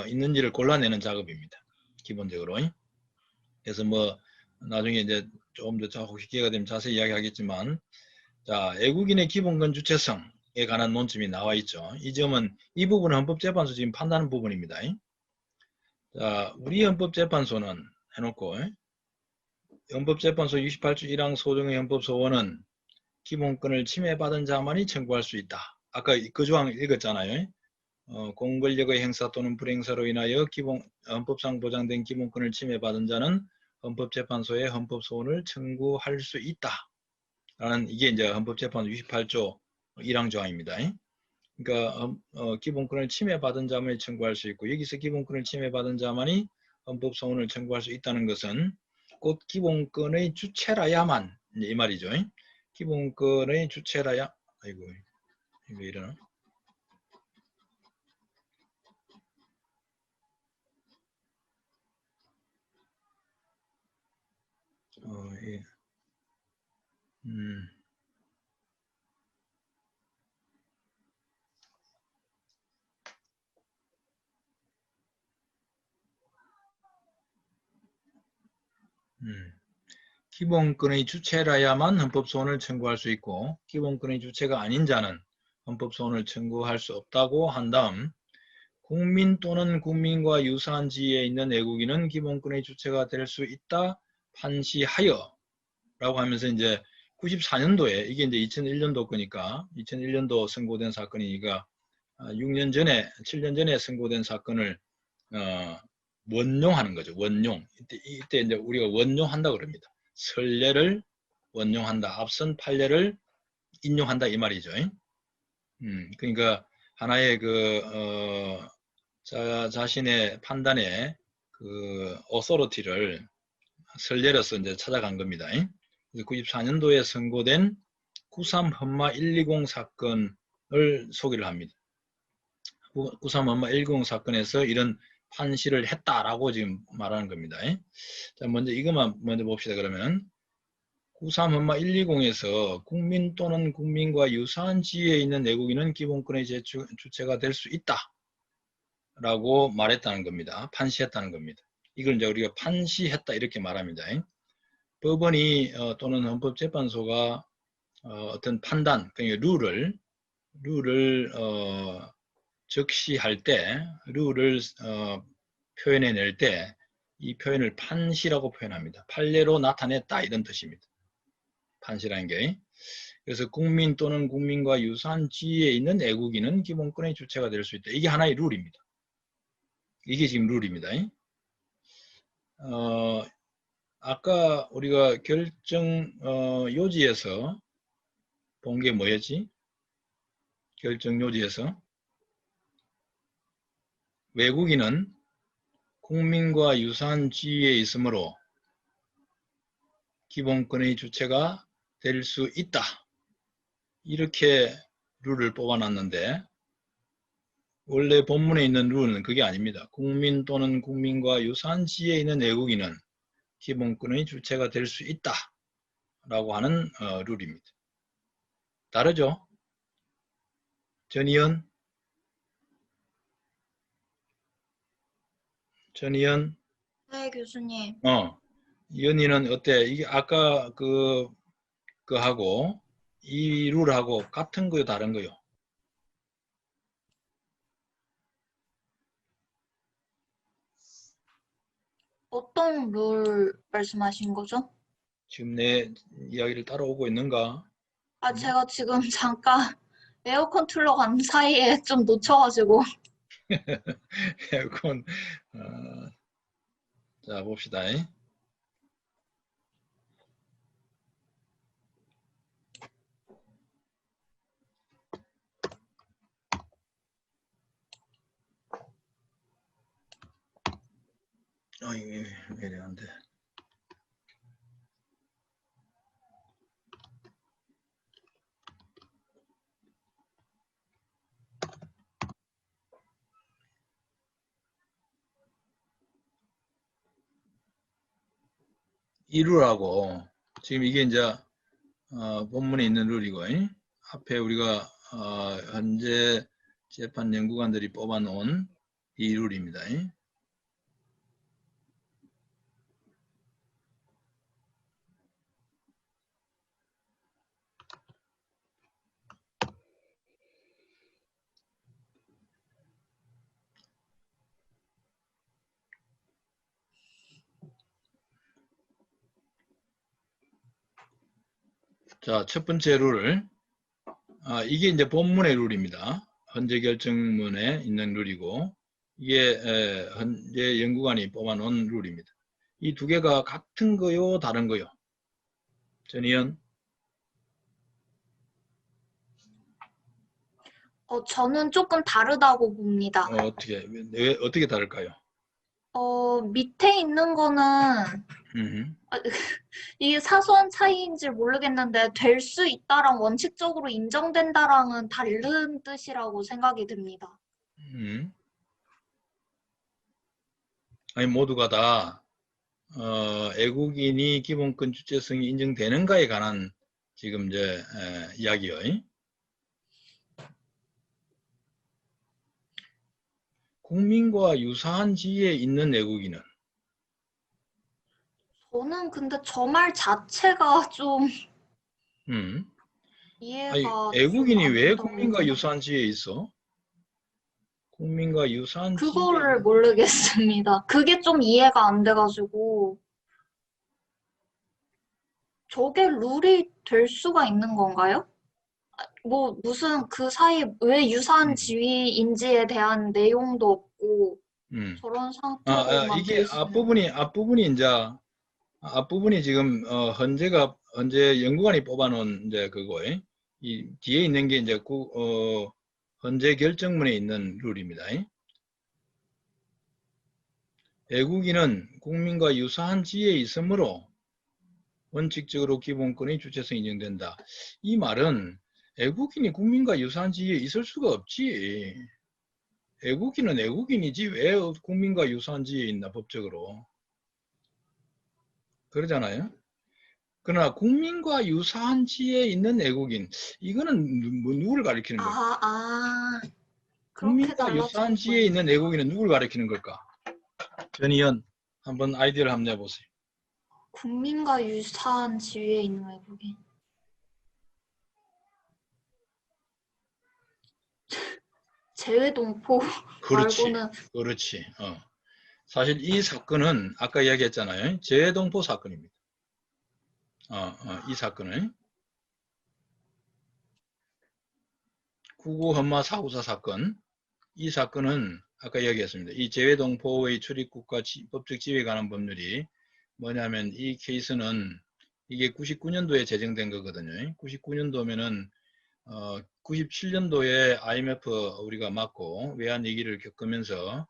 Speaker 1: 있는지를 골라내는 작업입니다. 기본적으로. 그래서 뭐 나중에 이제 조금 더 혹시 기회가 되면 자세히 이야기하겠지만 자, 애국인의 기본권 주체성에 관한 논점이 나와 있죠. 이 점은 이 부분은 헌법재판소 지금 판단하는 부분입니다. 자, 우리 헌법재판소는 해놓고 헌법재판소 68조 1항 소정의 헌법소원은 기본권을 침해받은 자만이 청구할 수 있다. 아까 그 조항 읽었잖아요. 공권력의 행사 또는 불행사로 인하여 헌법상 보장된 기본권을 침해받은 자는 헌법재판소에 헌법소원을 청구할 수 있다. 라는 이게 이제 헌법재판소 68조 1항 조항입니다. 그러니까 기본권을 침해받은 자만이 청구할 수 있고 여기서 기본권을 침해받은 자만이 헌법소원을 청구할 수 있다는 것은 곧 기본권의 주체라야만 이 말이죠. 기본권의 주체라야 아이고 왜 이러나? 예. 기본권의 주체라야만 헌법소원을 청구할 수 있고 기본권의 주체가 아닌 자는 헌법소원을 청구할 수 없다고 한 다음 국민 또는 국민과 유사한 지위에 있는 외국인은 기본권의 주체가 될 수 있다 판시하여 라고 하면서 이제 94년도에 이게 이제 2001년도 거니까 2001년도 선고된 사건이니까 6년 전에 7년 전에 선고된 사건을 원용하는 거죠. 원용. 이때 이제 우리가 원용한다 그럽니다. 선례를 원용한다. 앞선 판례를 인용한다 이 말이죠. 그러니까 하나의 자신의 판단의 어소리티를 선례로서 이제 찾아간 겁니다. 그래서 94년도에 선고된 93 헌마 120 사건을 소개를 합니다. 93 헌마 120 사건에서 이런 판시를 했다라고 지금 말하는 겁니다. 자, 먼저 이것만 먼저 봅시다. 그러면 93 헌마 120에서 국민 또는 국민과 유사한 지위에 있는 외국인은 기본권의 주체가 될 수 있다 라고 말했다는 겁니다. 판시했다는 겁니다. 이걸 이제 우리가 판시했다 이렇게 말합니다. 법원이 또는 헌법재판소가 어떤 판단, 그러니까 룰을 적시할 때, 룰을 표현해낼 때 이 표현을 판시라고 표현합니다. 판례로 나타냈다 이런 뜻입니다. 판시라는 게. 그래서 국민 또는 국민과 유사한 지위에 있는 외국인은 기본권의 주체가 될 수 있다. 이게 하나의 룰입니다. 이게 지금 룰입니다. 아까 우리가 결정 요지에서 본 게 뭐였지? 결정 요지에서 외국인은 국민과 유사한 지위에 있으므로 기본권의 주체가 될 수 있다. 이렇게 룰을 뽑아놨는데 원래 본문에 있는 룰은 그게 아닙니다. 국민 또는 국민과 유사한 지위에 있는 외국인은 기본권의 주체가 될 수 있다. 라고 하는 룰입니다. 다르죠? 전희연? 전희연?
Speaker 4: 네, 교수님.
Speaker 1: 연희는 어때? 이게 아까 그하고 이 룰하고 같은 거요, 다른 거요?
Speaker 4: 어떤 룰 말씀하신 거죠?
Speaker 1: 지금 내 이야기를 따라오고 있는가?
Speaker 4: 제가 지금 잠깐 에어컨 틀러 간 사이에 좀 놓쳐가지고.
Speaker 1: 에어컨, 자, 봅시다. 이게 왜 이래 안 돼. 이 룰하고 지금 이게 이제 본문에 있는 룰이고 앞에 우리가 현재 재판 연구관들이 뽑아놓은 이 룰입니다. 자, 첫 번째 룰을 이게 이제 본문의 룰입니다. 헌재 결정문에 있는 룰이고 이게 현재 연구관이 뽑아놓은 룰입니다. 이 두 개가 같은 거요, 다른 거요? 전희연?
Speaker 4: 저는 조금 다르다고 봅니다.
Speaker 1: 어떻게 다를까요?
Speaker 4: 밑에 있는 거는
Speaker 1: 음,
Speaker 4: 이게 사소한 차이인지 모르겠는데 될 수 있다랑 원칙적으로 인정된다랑은 다른 뜻이라고 생각이 듭니다.
Speaker 1: 아니, 모두가 다 애국인이 기본권 주체성이 인정되는가에 관한 지금 이제 이야기요. 국민과 유사한 지위에 있는 애국인은
Speaker 4: 저는 근데 저 말 자체가 좀
Speaker 1: 아니,
Speaker 4: 이해가 좀
Speaker 1: 애국인이
Speaker 4: 안
Speaker 1: 왜
Speaker 4: 된다고 해야
Speaker 1: 국민과
Speaker 4: 되나?
Speaker 1: 유사한 지위에 있어? 국민과 유사한 지위에
Speaker 4: 그거를
Speaker 1: 있는
Speaker 4: 모르겠습니다. 그게 좀 이해가 안 돼가지고 저게 룰이 될 수가 있는 건가요? 뭐 무슨 그 사이에 왜 유사한
Speaker 1: 음,
Speaker 4: 지위인지에 대한 내용도 없고
Speaker 1: 음.
Speaker 4: 저런 상태로만 돼
Speaker 1: 이게
Speaker 4: 있으면
Speaker 1: 앞부분이 지금 현재 연구관이 뽑아놓은 이제 그거에 이 뒤에 있는 게 이제 헌재 결정문에 있는 룰입니다. 애국인은 국민과 유사한 지위에 있으므로 원칙적으로 기본권의 주체성이 인정된다. 이 말은 애국인이 국민과 유사한 지위에 있을 수가 없지. 애국인은 애국인이지 왜 국민과 유사한 지위에 있나 법적으로. 그러잖아요. 그러나 국민과 유사한 지위에 있는 애국인, 이거는 누구를 가리키는 걸까?
Speaker 4: 그렇게
Speaker 1: 국민과 유사한
Speaker 4: 달라지는
Speaker 1: 지위에 있는
Speaker 4: 거예요.
Speaker 1: 애국인은 누구를 가리키는 걸까? 전희연, 한번 아이디어를 한번 내보세요.
Speaker 4: 국민과 유사한 지위에 있는 외국인. 재외동포
Speaker 1: 그렇지.
Speaker 4: 말고는
Speaker 1: 그렇지. 사실 이 사건은 아까 이야기했잖아요. 재외동포 사건입니다. 이 사건은 99 헌마 사후사 사건. 이 사건은 아까 이야기했습니다. 이 재외동포의 출입국과 법적 지위에 관한 법률이 뭐냐면 이 케이스는 이게 99년도에 제정된 거거든요. 99년도면은 97년도에 IMF 우리가 맞고 외환위기를 겪으면서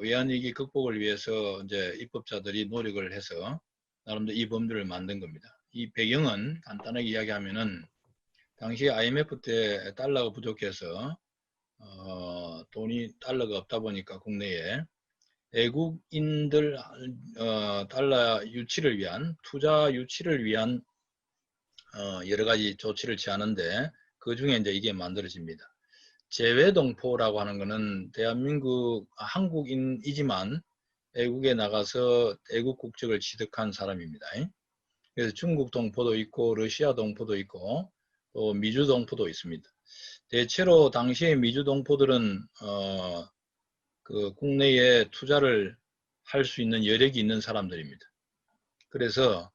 Speaker 1: 외환위기 극복을 위해서 이제 입법자들이 노력을 해서 나름대로 이 법률을 만든 겁니다. 이 배경은 간단하게 이야기하면은 당시 IMF 때 달러가 부족해서 달러가 없다 보니까 국내에 외국인들 달러 유치를 위한 투자 유치를 위한 여러 가지 조치를 취하는데 그 중에 이제 이게 만들어집니다. 재외동포라고 하는 것은 대한민국 한국인이지만 외국에 나가서 외국 국적을 취득한 사람입니다. 그래서 중국 동포도 있고 러시아 동포도 있고 또 미주 동포도 있습니다. 대체로 당시에 미주 동포들은 그 국내에 투자를 할 수 있는 여력이 있는 사람들입니다. 그래서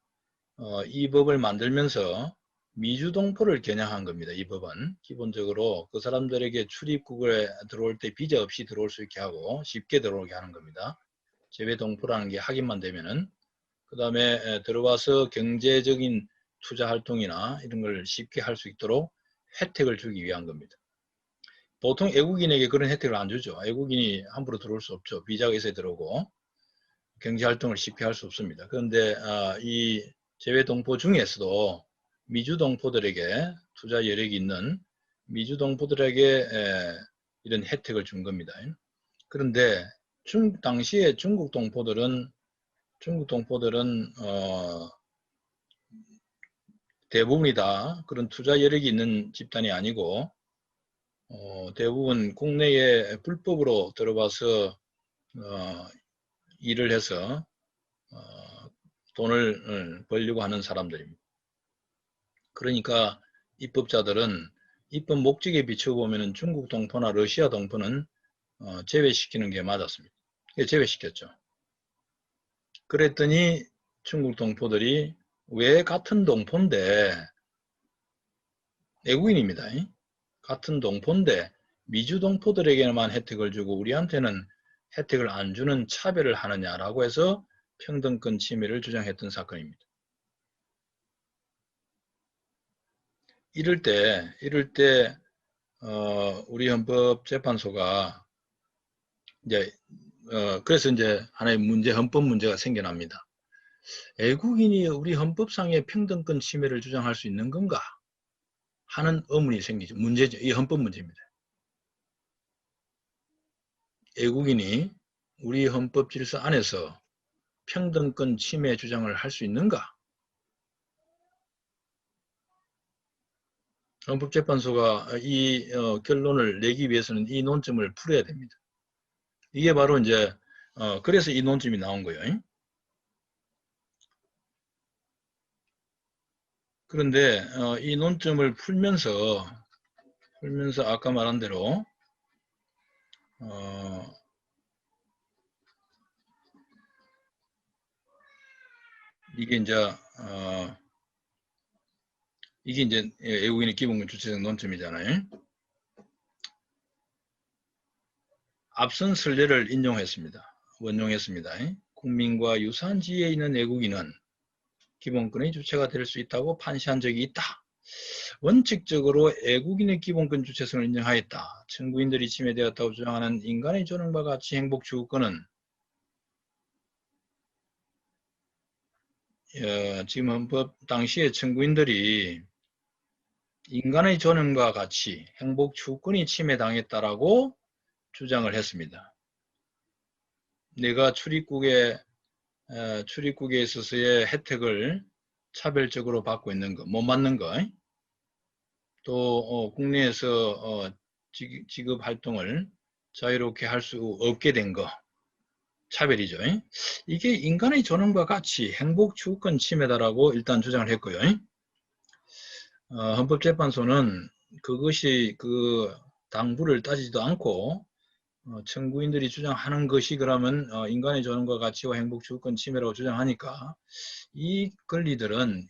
Speaker 1: 이 법을 만들면서 미주동포를 겨냥한 겁니다. 이 법은 기본적으로 그 사람들에게 출입국에 들어올 때 비자 없이 들어올 수 있게 하고 쉽게 들어오게 하는 겁니다. 재외동포라는 게 확인만 되면은 그 다음에 들어와서 경제적인 투자 활동이나 이런 걸 쉽게 할 수 있도록 혜택을 주기 위한 겁니다. 보통 외국인에게 그런 혜택을 안 주죠. 외국인이 함부로 들어올 수 없죠. 비자가 있어야 들어오고 경제활동을 쉽게 할 수 없습니다. 그런데 이 재외동포 중에서도 미주동포들에게 투자 여력이 있는 미주동포들에게 이런 혜택을 준 겁니다. 그런데 당시에 중국 동포들은 대부분이 다 그런 투자 여력이 있는 집단이 아니고 대부분 국내에 불법으로 들어와서 일을 해서 돈을 벌려고 하는 사람들입니다. 그러니까 입법자들은 입법 목적에 비춰보면 중국 동포나 러시아 동포는 제외시키는 게 맞았습니다. 제외시켰죠. 그랬더니 중국 동포들이 왜 같은 동포인데 외국인입니다. 같은 동포인데 미주 동포들에게만 혜택을 주고 우리한테는 혜택을 안 주는 차별을 하느냐라고 해서 평등권 침해를 주장했던 사건입니다. 이럴 때 우리 헌법재판소가 이제 그래서 이제 하나의 헌법 문제가 생겨납니다. 애국인이 우리 헌법상의 평등권 침해를 주장할 수 있는 건가 하는 의문이 생기죠. 문제죠. 이 헌법 문제입니다. 애국인이 우리 헌법 질서 안에서 평등권 침해 주장을 할 수 있는가? 헌법재판소가 이 결론을 내기 위해서는 이 논점을 풀어야 됩니다. 이게 바로 이제 그래서 이 논점이 나온 거예요. 그런데 이 논점을 풀면서 아까 말한 대로 이게 이제 애국인의 기본권 주체적 논점이잖아요. 앞선 선례를 원용했습니다. 국민과 유사한 지위에 있는 애국인은 기본권의 주체가 될 수 있다고 판시한 적이 있다. 원칙적으로 애국인의 기본권 주체성을 인정하였다. 청구인들이 침해되었다고 주장하는 인간의 존엄과 가치 행복추구권은 지금 헌법 당시에 청구인들이 인간의 존엄과 가치, 행복추구권이 침해당했다라고 주장을 했습니다. 내가 출입국에 있어서의 혜택을 차별적으로 받고 있는 거, 못 맞는 거, 또 국내에서 직업 활동을 자유롭게 할 수 없게 된 거, 차별이죠. 이게 인간의 존엄과 가치, 행복추구권 침해다라고 일단 주장을 했고요. 헌법재판소는 그것이 그 당부를 따지지도 않고 청구인들이 주장하는 것이 그러면 인간의 존엄과 가치와 행복추구권 침해라고 주장하니까 이 권리들은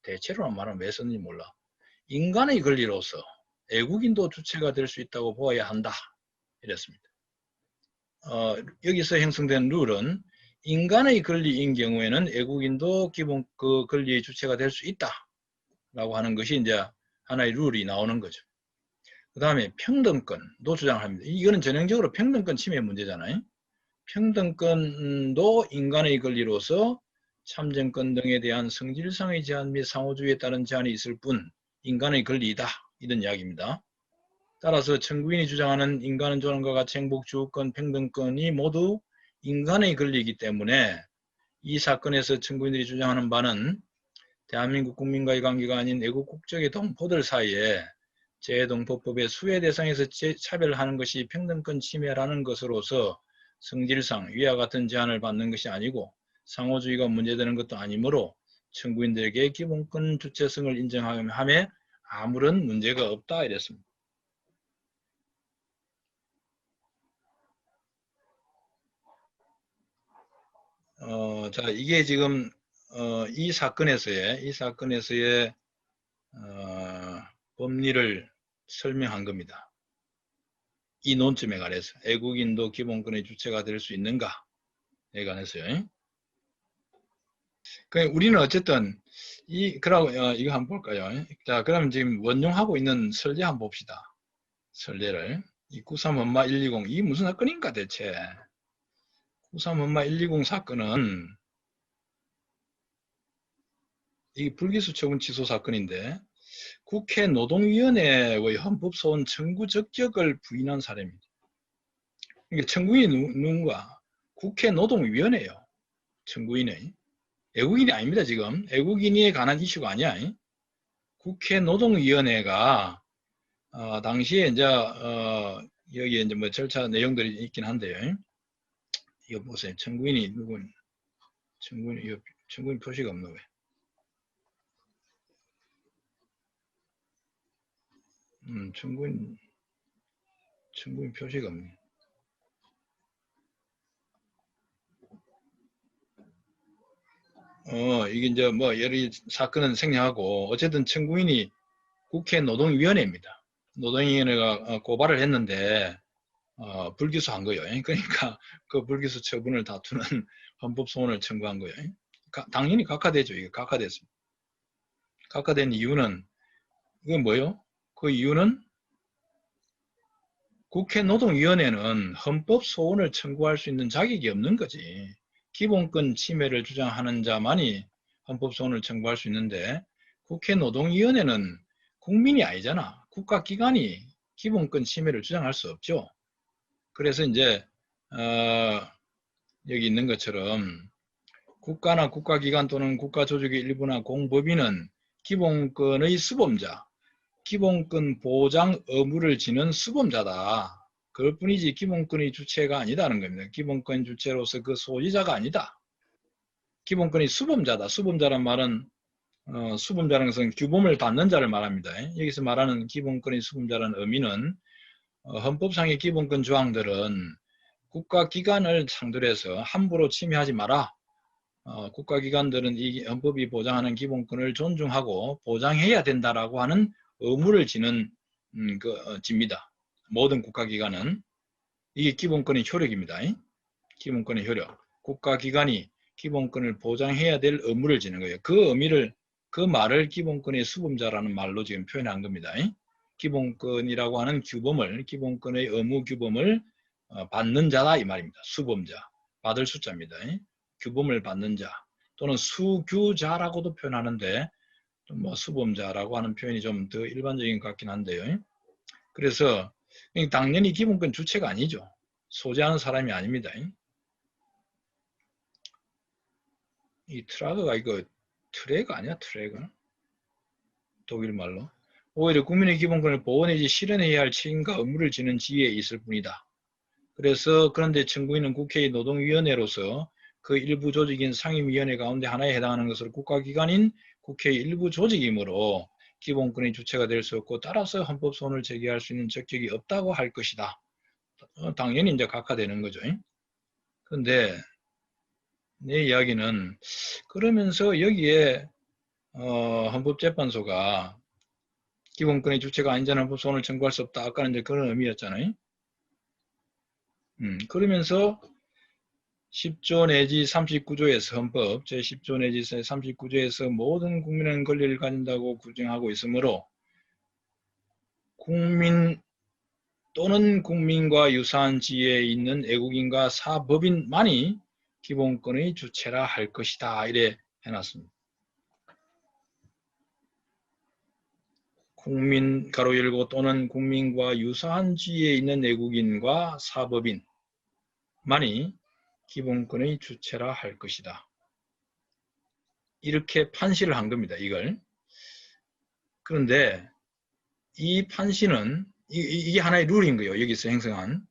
Speaker 1: 대체로란 말은 왜 썼는지 몰라. 인간의 권리로서 애국인도 주체가 될 수 있다고 보아야 한다. 이랬습니다. 여기서 형성된 룰은 인간의 권리인 경우에는 애국인도 기본 그 권리의 주체가 될 수 있다. 라고 하는 것이 이제 하나의 룰이 나오는 거죠. 그 다음에 평등권도 주장을 합니다. 이거는 전형적으로 평등권 침해 문제잖아요. 평등권도 인간의 권리로서 참정권 등에 대한 성질상의 제한 및 상호주의에 따른 제한이 있을 뿐 인간의 권리이다. 이런 이야기입니다. 따라서 청구인이 주장하는 인간의 존엄과 가치, 행복추구권, 평등권이 모두 인간의 권리이기 때문에 이 사건에서 청구인들이 주장하는 바는 대한민국 국민과의 관계가 아닌 외국 국적의 동포들 사이에 재동포법의 수혜 대상에서 차별하는 것이 평등권 침해라는 것으로서 성질상 위와 같은 제한을 받는 것이 아니고 상호주의가 문제되는 것도 아니므로 청구인들에게 기본권 주체성을 인정함에 아무런 문제가 없다 이랬습니다. 자, 이게 지금 이 사건에서의 법리를 설명한 겁니다. 이 논점에 관해서 애국인도 기본권의 주체가 될 수 있는가에 관해서요. 우리는 어쨌든 그러고 이거 한번 볼까요? 자, 그럼 지금 원용하고 있는 선례 한번 봅시다. 선례를 이 93 헌마 120 이 무슨 사건인가 대체? 93 헌마 120 사건은 이 불기소 처분 취소 사건인데 국회 노동위원회의 헌법소원 청구 적격을 부인한 사례입니다. 그러니까 청구인이 누군가? 국회 노동위원회예요. 청구인의. 애국인이 아닙니다. 지금. 애국인에 관한 이슈가 아니야. 국회 노동위원회가 당시에 이제 여기에 이제 뭐 절차 내용들이 있긴 한데요. 이거 보세요. 청구인이 누군? 청구인 표시가 없나 왜? 청구인 표시가 없네. 이게 이제 뭐 여러 사건은 생략하고 어쨌든 청구인이 국회 노동위원회입니다. 노동위원회가 고발을 했는데 불기소한 거예요. 그러니까 그 불기소 처분을 다투는 헌법소원을 청구한 거예요. 당연히 각하되죠. 이게 각하됐습니다. 각하된 이유는 이건 뭐예요? 그 이유는 국회 노동위원회는 헌법 소원을 청구할 수 있는 자격이 없는 거지. 기본권 침해를 주장하는 자만이 헌법 소원을 청구할 수 있는데 국회 노동위원회는 국민이 아니잖아. 국가기관이 기본권 침해를 주장할 수 없죠. 그래서 이제 여기 있는 것처럼 국가나 국가기관 또는 국가조직의 일부나 공법인은 기본권의 수범자, 기본권 보장 의무를 지는 수범자다. 그것뿐이지 기본권의 주체가 아니다는 겁니다. 기본권 주체로서 그 소지자가 아니다. 기본권의 수범자다. 수범자란 말은 수범자라는 것은 규범을 받는 자를 말합니다. 여기서 말하는 기본권의 수범자라는 의미는 헌법상의 기본권 조항들은 국가기관을 상대로 해서 함부로 침해하지 마라. 국가기관들은 이 헌법이 보장하는 기본권을 존중하고 보장해야 된다라고 하는 의무를 지는 집니다. 모든 국가기관은 이게 기본권의 효력입니다. 기본권의 효력. 국가기관이 기본권을 보장해야 될 의무를 지는 거예요. 그 말을 기본권의 수범자라는 말로 지금 표현한 겁니다. 기본권이라고 하는 규범을, 기본권의 의무 규범을 받는 자다 이 말입니다. 수범자, 받을 숫자입니다. 규범을 받는 자 또는 수규자라고도 표현하는데 뭐 수범자라고 하는 표현이 좀 더 일반적인 것 같긴 한데요. 그래서 당연히 기본권 주체가 아니죠. 소지하는 사람이 아닙니다. 이 트라그가 이거 트레그 아니야? 트레그? 독일 말로. 오히려 국민의 기본권을 보호 내지 실현해야 할 책임과 의무를 지는 지위에 있을 뿐이다. 그래서 그런데 청구인은 국회의 노동위원회로서 그 일부 조직인 상임위원회 가운데 하나에 해당하는 것으로 국가기관인 국회의 일부 조직이므로 기본권의 주체가 될 수 없고 따라서 헌법소원을 제기할 수 있는 적격이 없다고 할 것이다. 당연히 이제 각하되는 거죠. 그런데 내 이야기는 그러면서 여기에 헌법재판소가 기본권의 주체가 아닌 자는 헌법소원을 청구할 수 없다. 아까는 이제 그런 의미였잖아요. 그러면서 10조 내지 39조에서 헌법 제10조 내지 39조에서 모든 국민은 권리를 가진다고 규정하고 있으므로 국민 또는 국민과 유사한 지위에 있는 애국인과 사법인만이 기본권의 주체라 할 것이다. 이래 해놨습니다. 국민 가로 열고 또는 국민과 유사한 지위에 있는 애국인과 사법인만이 기본권의 주체라 할 것이다. 이렇게 판시를 한 겁니다. 이걸. 그런데 이 판시는 이게 하나의 룰인 거예요. 여기서 행성한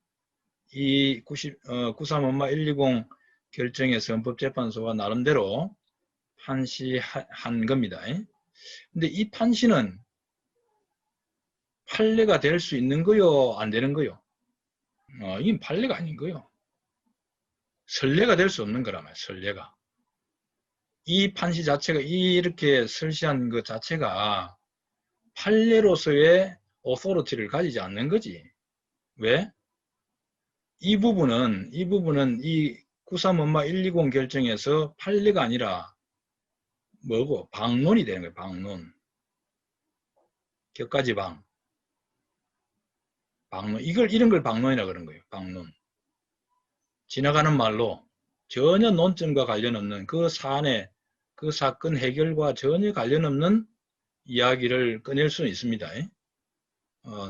Speaker 1: 이 93엄마 120 결정에서 헌법재판소가 나름대로 판시한 겁니다. 근데 이 판시는 판례가 될 수 있는 거요? 안 되는 거요? 이건 판례가 아닌 거요. 선례가 될 수 없는 거라면 선례가. 이 판시 자체가 이렇게 설시한 것 자체가 판례로서의 오소리티를 가지지 않는 거지. 왜? 이 부분은 이 93엄마 120 결정에서 판례가 아니라 뭐고? 방론이 되는 거예요. 방론. 격가지 방. 방론. 이런 걸 방론이라 그런 거예요. 방론. 지나가는 말로 전혀 논점과 관련 없는 그 사안의 그 사건 해결과 전혀 관련 없는 이야기를 꺼낼 수는 있습니다.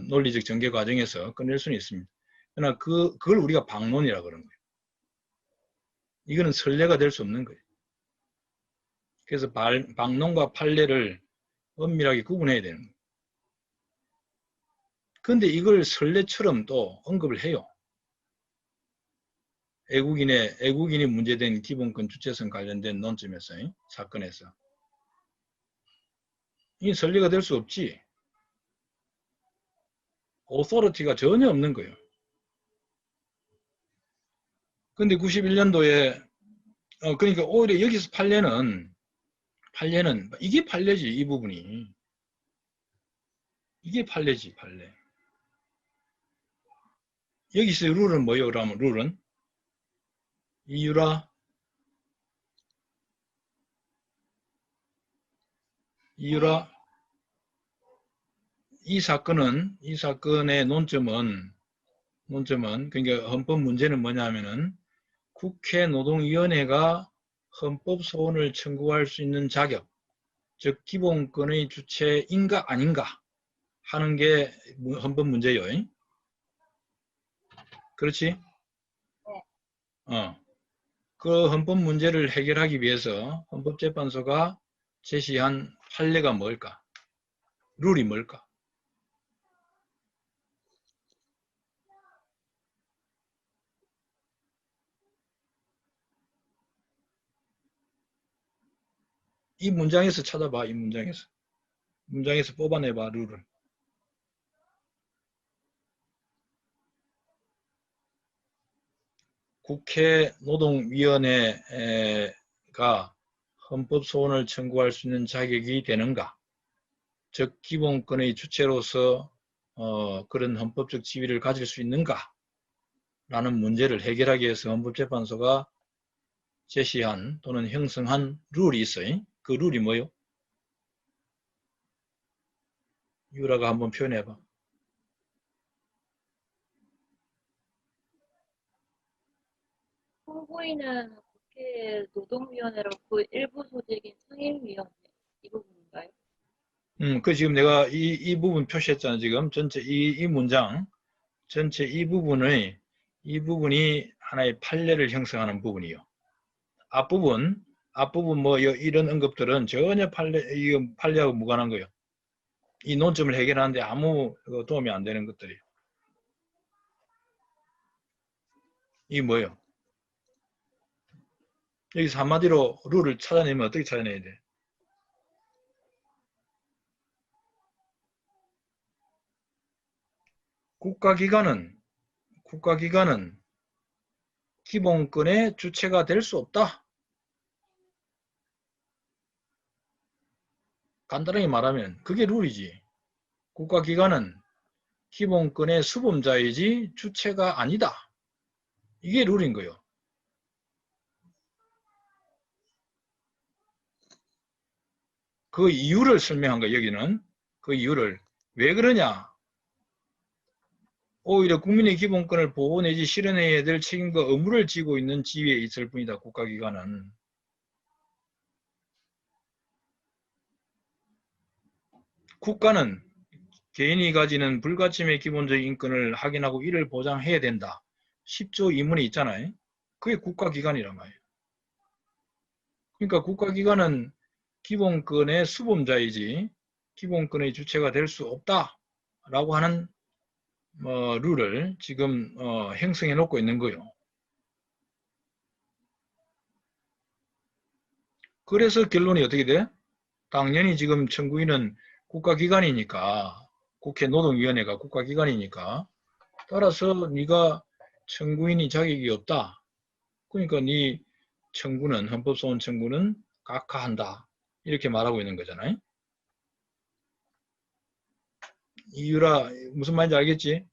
Speaker 1: 논리적 전개 과정에서 꺼낼 수는 있습니다. 그러나 그걸 우리가 방론이라 그런 거예요. 이거는 선례가 될 수 없는 거예요. 그래서 방론과 판례를 엄밀하게 구분해야 되는 거예요. 그런데 이걸 선례처럼 또 언급을 해요. 애국인이 문제된 기본권 주체성 관련된 논점에서, 사건에서. 이 선례가 될 수 없지. 오소리티가 전혀 없는 거예요. 근데 91년도에 그러니까 오히려 여기서 판례는 이게 판례지. 이 부분이 이게 판례지. 판례. 여기서 룰은 뭐예요? 그러면 룰은 이유라 이 사건의 논점은 그러니까 헌법 문제는 뭐냐면은 국회 노동위원회가 헌법 소원을 청구할 수 있는 자격, 즉 기본권의 주체인가 아닌가 하는 게 헌법 문제예요. 그렇지? 그 헌법 문제를 해결하기 위해서 헌법재판소가 제시한 판례가 뭘까? 룰이 뭘까? 이 문장에서 찾아봐. 이 문장에서 뽑아내봐. 룰을. 국회 노동위원회가 헌법 소원을 청구할 수 있는 자격이 되는가? 즉 기본권의 주체로서 그런 헌법적 지위를 가질 수 있는가? 라는 문제를 해결하기 위해서 헌법재판소가 제시한 또는 형성한 룰이 있어요. 그 룰이 뭐요? 유라가 한번 표현해봐.
Speaker 5: 홍보인은 국회 노동위원회로 그 일부 조직인 상임위원회 이 부분인가요?
Speaker 1: 그 지금 내가 이 부분 표시했잖아. 지금 전체 이 문장 전체 이 부분이 하나의 판례를 형성하는 부분이요. 앞부분 뭐 이런 언급들은 전혀 판례하고 무관한 거예요. 이 논점을 해결하는데 아무 도움이 안 되는 것들이에요. 이게 뭐예요? 여기서 한마디로 룰을 찾아내면 어떻게 찾아내야 돼? 국가기관은 기본권의 주체가 될 수 없다. 간단하게 말하면 그게 룰이지. 국가기관은 기본권의 수범자이지 주체가 아니다. 이게 룰인 거예요. 그 이유를 설명한 거예요. 여기는 그 이유를 왜 그러냐. 오히려 국민의 기본권을 보호 내지 실현해야 될 책임과 의무를 지고 있는 지위에 있을 뿐이다. 국가기관은. 국가는 개인이 가지는 불가침의 기본적인 인권을 확인하고 이를 보장해야 된다. 10조 2문에 있잖아요. 그게 국가기관이란 말이에요. 그러니까 국가기관은 기본권의 수범자이지 기본권의 주체가 될 수 없다라고 하는 룰을 지금 형성해 놓고 있는 거예요. 그래서 결론이 어떻게 돼? 당연히 지금 청구인은 국가기관이니까 국회 노동위원회가 국가기관이니까 따라서 네가 청구인이 자격이 없다. 그러니까 네 청구는 헌법소원 청구는 각하한다. 이렇게 말하고 있는 거잖아요. 이유라 무슨 말인지 알겠지?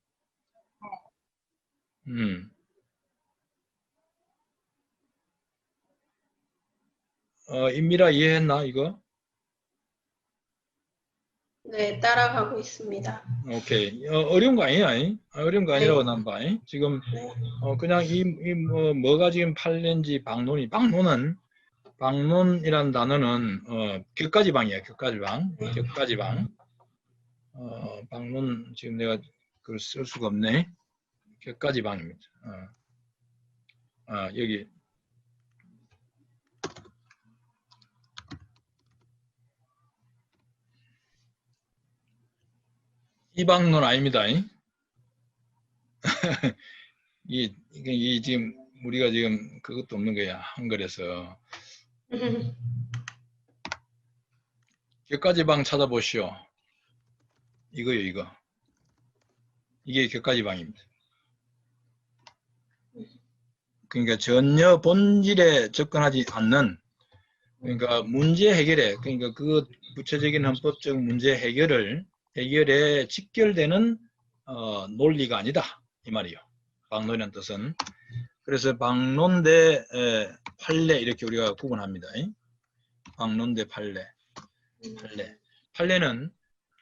Speaker 1: 임미라 이해했나 이거?
Speaker 2: 네, 따라가고 있습니다.
Speaker 1: 오케이. 어려운 거 아니야? 어려운 거 아니라고 난 봐. 지금
Speaker 2: 네.
Speaker 1: 그냥 뭐가 지금 판례인지 방론이란 단어는 격가지방이야. 격가지방. 방론 지금 내가 그걸 쓸 수가 없네. 격가지방입니다. 여기 이 방론 아닙니다. 이 지금 우리가 지금 그것도 없는 거야. 한글에서. 격가지방 찾아보시오. 이거요, 이거. 이게 격가지방입니다. 그러니까 전혀 본질에 접근하지 않는, 그러니까 문제 해결에, 그러니까 그 구체적인 헌법적 문제 해결에 직결되는 논리가 아니다. 이 말이요. 방론이라는 뜻은. 그래서 방론 대 판례 이렇게 우리가 구분합니다. 방론 대 판례. 판례는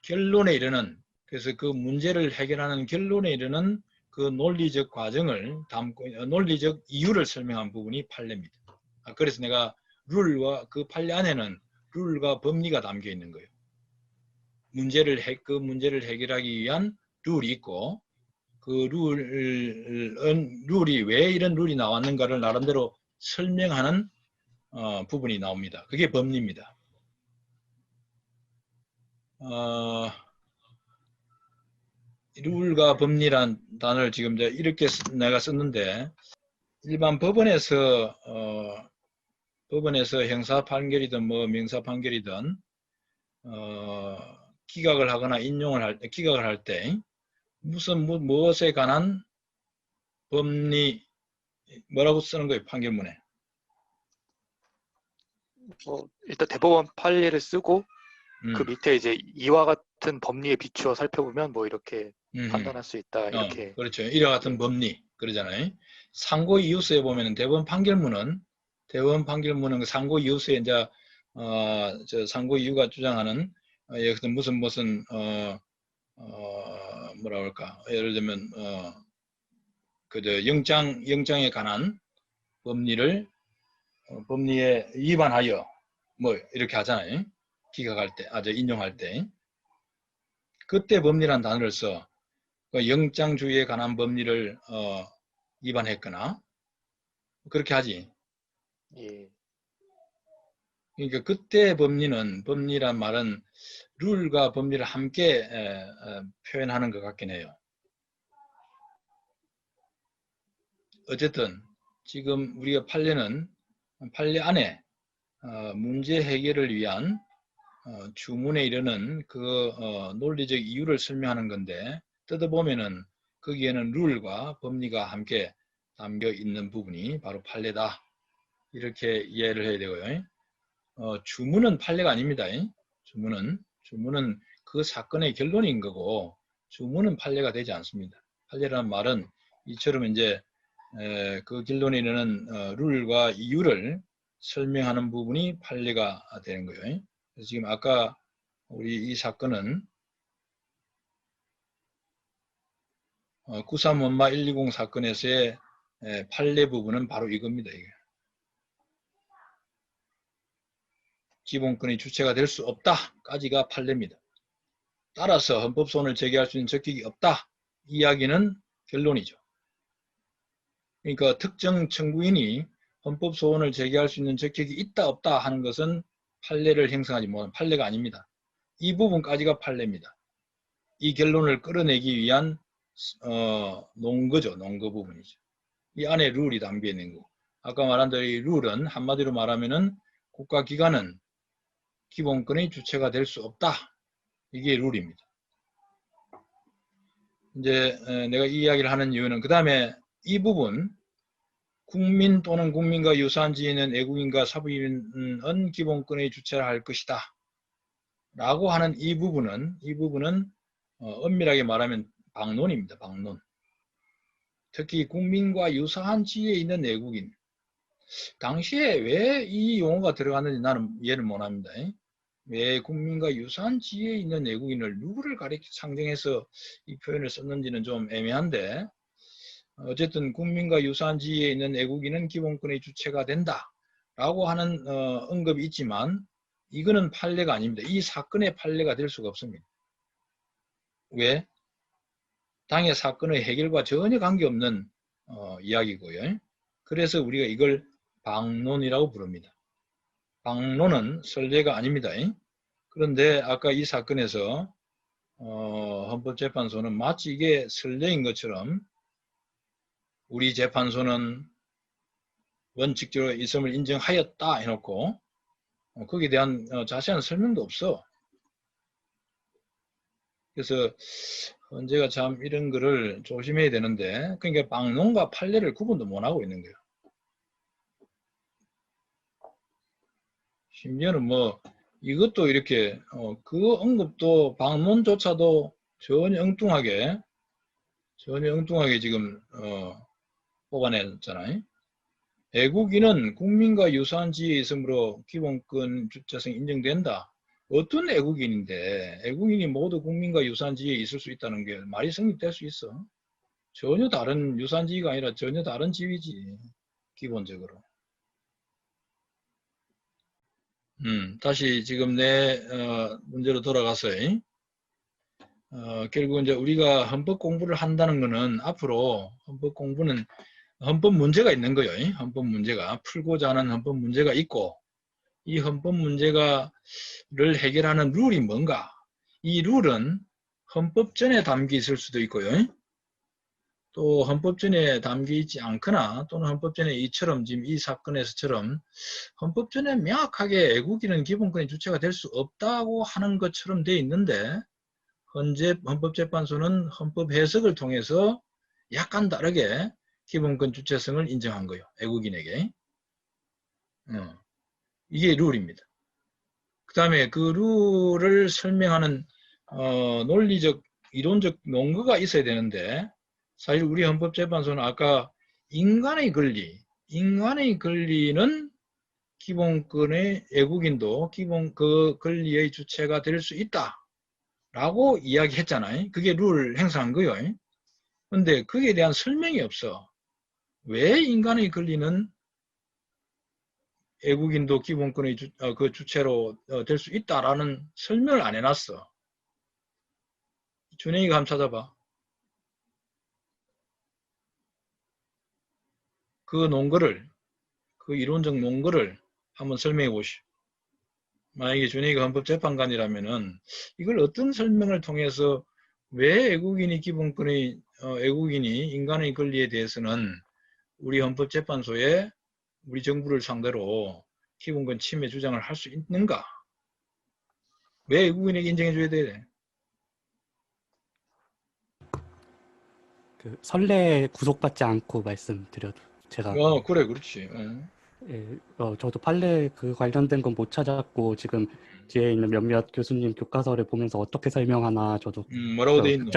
Speaker 1: 결론에 이르는 그래서 그 문제를 해결하는 결론에 이르는 그 논리적 과정을 담고 논리적 이유를 설명한 부분이 판례입니다. 그래서 내가 룰과 그 판례 안에는 룰과 법리가 담겨 있는 거예요. 그 문제를 해결하기 위한 룰이 있고 그 룰이 왜 이런 룰이 나왔는가를 나름대로 설명하는 부분이 나옵니다. 그게 법리입니다. 룰과 법리란 단어를 지금 이렇게 내가 썼는데 일반 법원에서 형사 판결이든 뭐 민사 판결이든 기각을 하거나 인용을 할 때 기각을 할 때 무엇에 관한 법리 뭐라고 쓰는 거예요? 판결문에.
Speaker 6: 일단 대법원 판례를 쓰고 그 밑에 이제 이와 같은 법리에 비추어 살펴보면 뭐 이렇게 판단할 수 있다 이렇게.
Speaker 1: 그렇죠. 이와 같은 법리 그러잖아요. 상고 이유서에 보면은 대법원 판결문은 그 상고 이유서에 이제 저 상고 이유가 주장하는 여기서 무슨 뭐라 그럴까 예를 들면 그저 영장에 관한 법리에 위반하여 뭐 이렇게 하잖아요. 기각할 때, 인용할 때. 그때 법리란 단어를 써. 영장주의에 관한 법리를 위반했거나 그렇게 하지.
Speaker 6: 예.
Speaker 1: 그러니까 그때 법리란 말은 룰과 법리를 함께 표현하는 것 같긴 해요. 어쨌든 지금 우리가 판례 안에 문제 해결을 위한 주문에 이르는 그 논리적 이유를 설명하는 건데 뜯어보면은 거기에는 룰과 법리가 함께 담겨 있는 부분이 바로 판례다. 이렇게 이해를 해야 되고요. 주문은 판례가 아닙니다. 주문은 그 사건의 결론인 거고 주문은 판례가 되지 않습니다. 판례라는 말은 이처럼 이제 그 결론에 이르는 룰과 이유를 설명하는 부분이 판례가 되는 거예요. 그래서 지금 아까 우리 이 사건은 93원마 120 사건에서의 판례 부분은 바로 이겁니다. 이게. 기본권의 주체가 될 수 없다까지가 판례입니다. 따라서 헌법소원을 제기할 수 있는 적격이 없다. 이야기는 결론이죠. 그러니까 특정 청구인이 헌법소원을 제기할 수 있는 적격이 있다 없다 하는 것은 판례를 형성하지 못한 판례가 아닙니다. 이 부분까지가 판례입니다. 이 결론을 끌어내기 위한 논거죠. 논거 부분이죠. 이 안에 룰이 담겨 있는 거. 아까 말한 대로 이 룰은 한마디로 말하면은 국가기관은 기본권의 주체가 될 수 없다. 이게 룰입니다. 이제 내가 이 이야기를 하는 이유는 그 다음에 이 부분 국민 또는 국민과 유사한 지위는 애국인과 사부인은 기본권의 주체라 할 것이다. 라고 하는 이 부분은 엄밀하게 말하면 방론입니다. 방론. 특히 국민과 유사한 지위에 있는 애국인. 당시에 왜 이 용어가 들어갔는지 나는 이해를 못합니다. 왜 국민과 유사한 지위에 있는 애국인을 누구를 상정해서 이 표현을 썼는지는 좀 애매한데 어쨌든 국민과 유사한 지위에 있는 애국인은 기본권의 주체가 된다 라고 하는 언급이 있지만 이거는 판례가 아닙니다. 이 사건의 판례가 될 수가 없습니다. 왜? 당의 사건의 해결과 전혀 관계없는 이야기고요. 그래서 우리가 이걸 방론이라고 부릅니다. 방론은 선례가 아닙니다. 그런데 아까 이 사건에서 헌법재판소는 마치 이게 선례인 것처럼 우리 재판소는 원칙적으로 있음을 인정하였다 해놓고 거기에 대한 자세한 설명도 없어. 그래서 헌재가 참 이런 거를 조심해야 되는데 그러니까 방론과 판례를 구분도 못하고 있는 거예요. 심지어는 뭐 이것도 이렇게 그 언급도 방론조차도 전혀 엉뚱하게 지금 뽑아냈잖아요. 애국인은 국민과 유사한 지위에 있으므로 기본권 주체성이 인정된다. 어떤 애국인인데 애국인이 모두 국민과 유산지에 있을 수 있다는 게 말이 성립될 수 있어? 전혀 다른 유산지가 아니라 전혀 다른 지위지 기본적으로. 다시 지금 내 문제로 돌아가서요. 결국 이제 우리가 헌법 공부를 한다는 것은 앞으로 헌법 공부는 헌법 문제가 있는 거예요. 헌법 문제가 풀고자 하는 헌법 문제가 있고 이 헌법 문제를 해결하는 룰이 뭔가? 이 룰은 헌법전에 담겨 있을 수도 있고요. 또 헌법전에 담겨 있지 않거나 또는 헌법전에 이처럼 지금 이 사건에서처럼 헌법전에 명확하게 애국인은 기본권의 주체가 될 수 없다고 하는 것처럼 돼 있는데 현재 헌법재판소는 헌법 해석을 통해서 약간 다르게 기본권 주체성을 인정한 거예요. 애국인에게. 이게 룰입니다. 그 다음에 그 룰을 설명하는 논리적, 이론적 논거가 있어야 되는데 사실 우리 헌법재판소는 아까 인간의 권리는 기본권의 애국인도 그 권리의 주체가 될 수 있다 라고 이야기했잖아요. 그게 룰을 행사한 거예요. 근데 그에 대한 설명이 없어. 왜 인간의 권리는 애국인도 기본권의 그 주체로 될 수 있다라는 설명을 안 해놨어. 준영이가 한번 찾아봐. 그 논거를, 그 이론적 논거를 한번 설명해 보시오. 만약에 준영이가 헌법재판관이라면은 이걸 어떤 설명을 통해서 왜 애국인이 애국인이 인간의 권리에 대해서는 우리 헌법재판소에 우리 정부를 상대로 기본권 침해 주장을 할 수 있는가? 왜 애국인에게 인정해줘야 돼?
Speaker 3: 그 선례에 구속받지 않고 말씀드려도 제가
Speaker 1: 그래, 그렇지.
Speaker 3: 저도 판례 그 관련된 건 못 찾았고 지금 뒤에 있는 몇몇 교수님 교과서를 보면서 어떻게 설명하나 저도
Speaker 1: 뭐라고 돼 있노?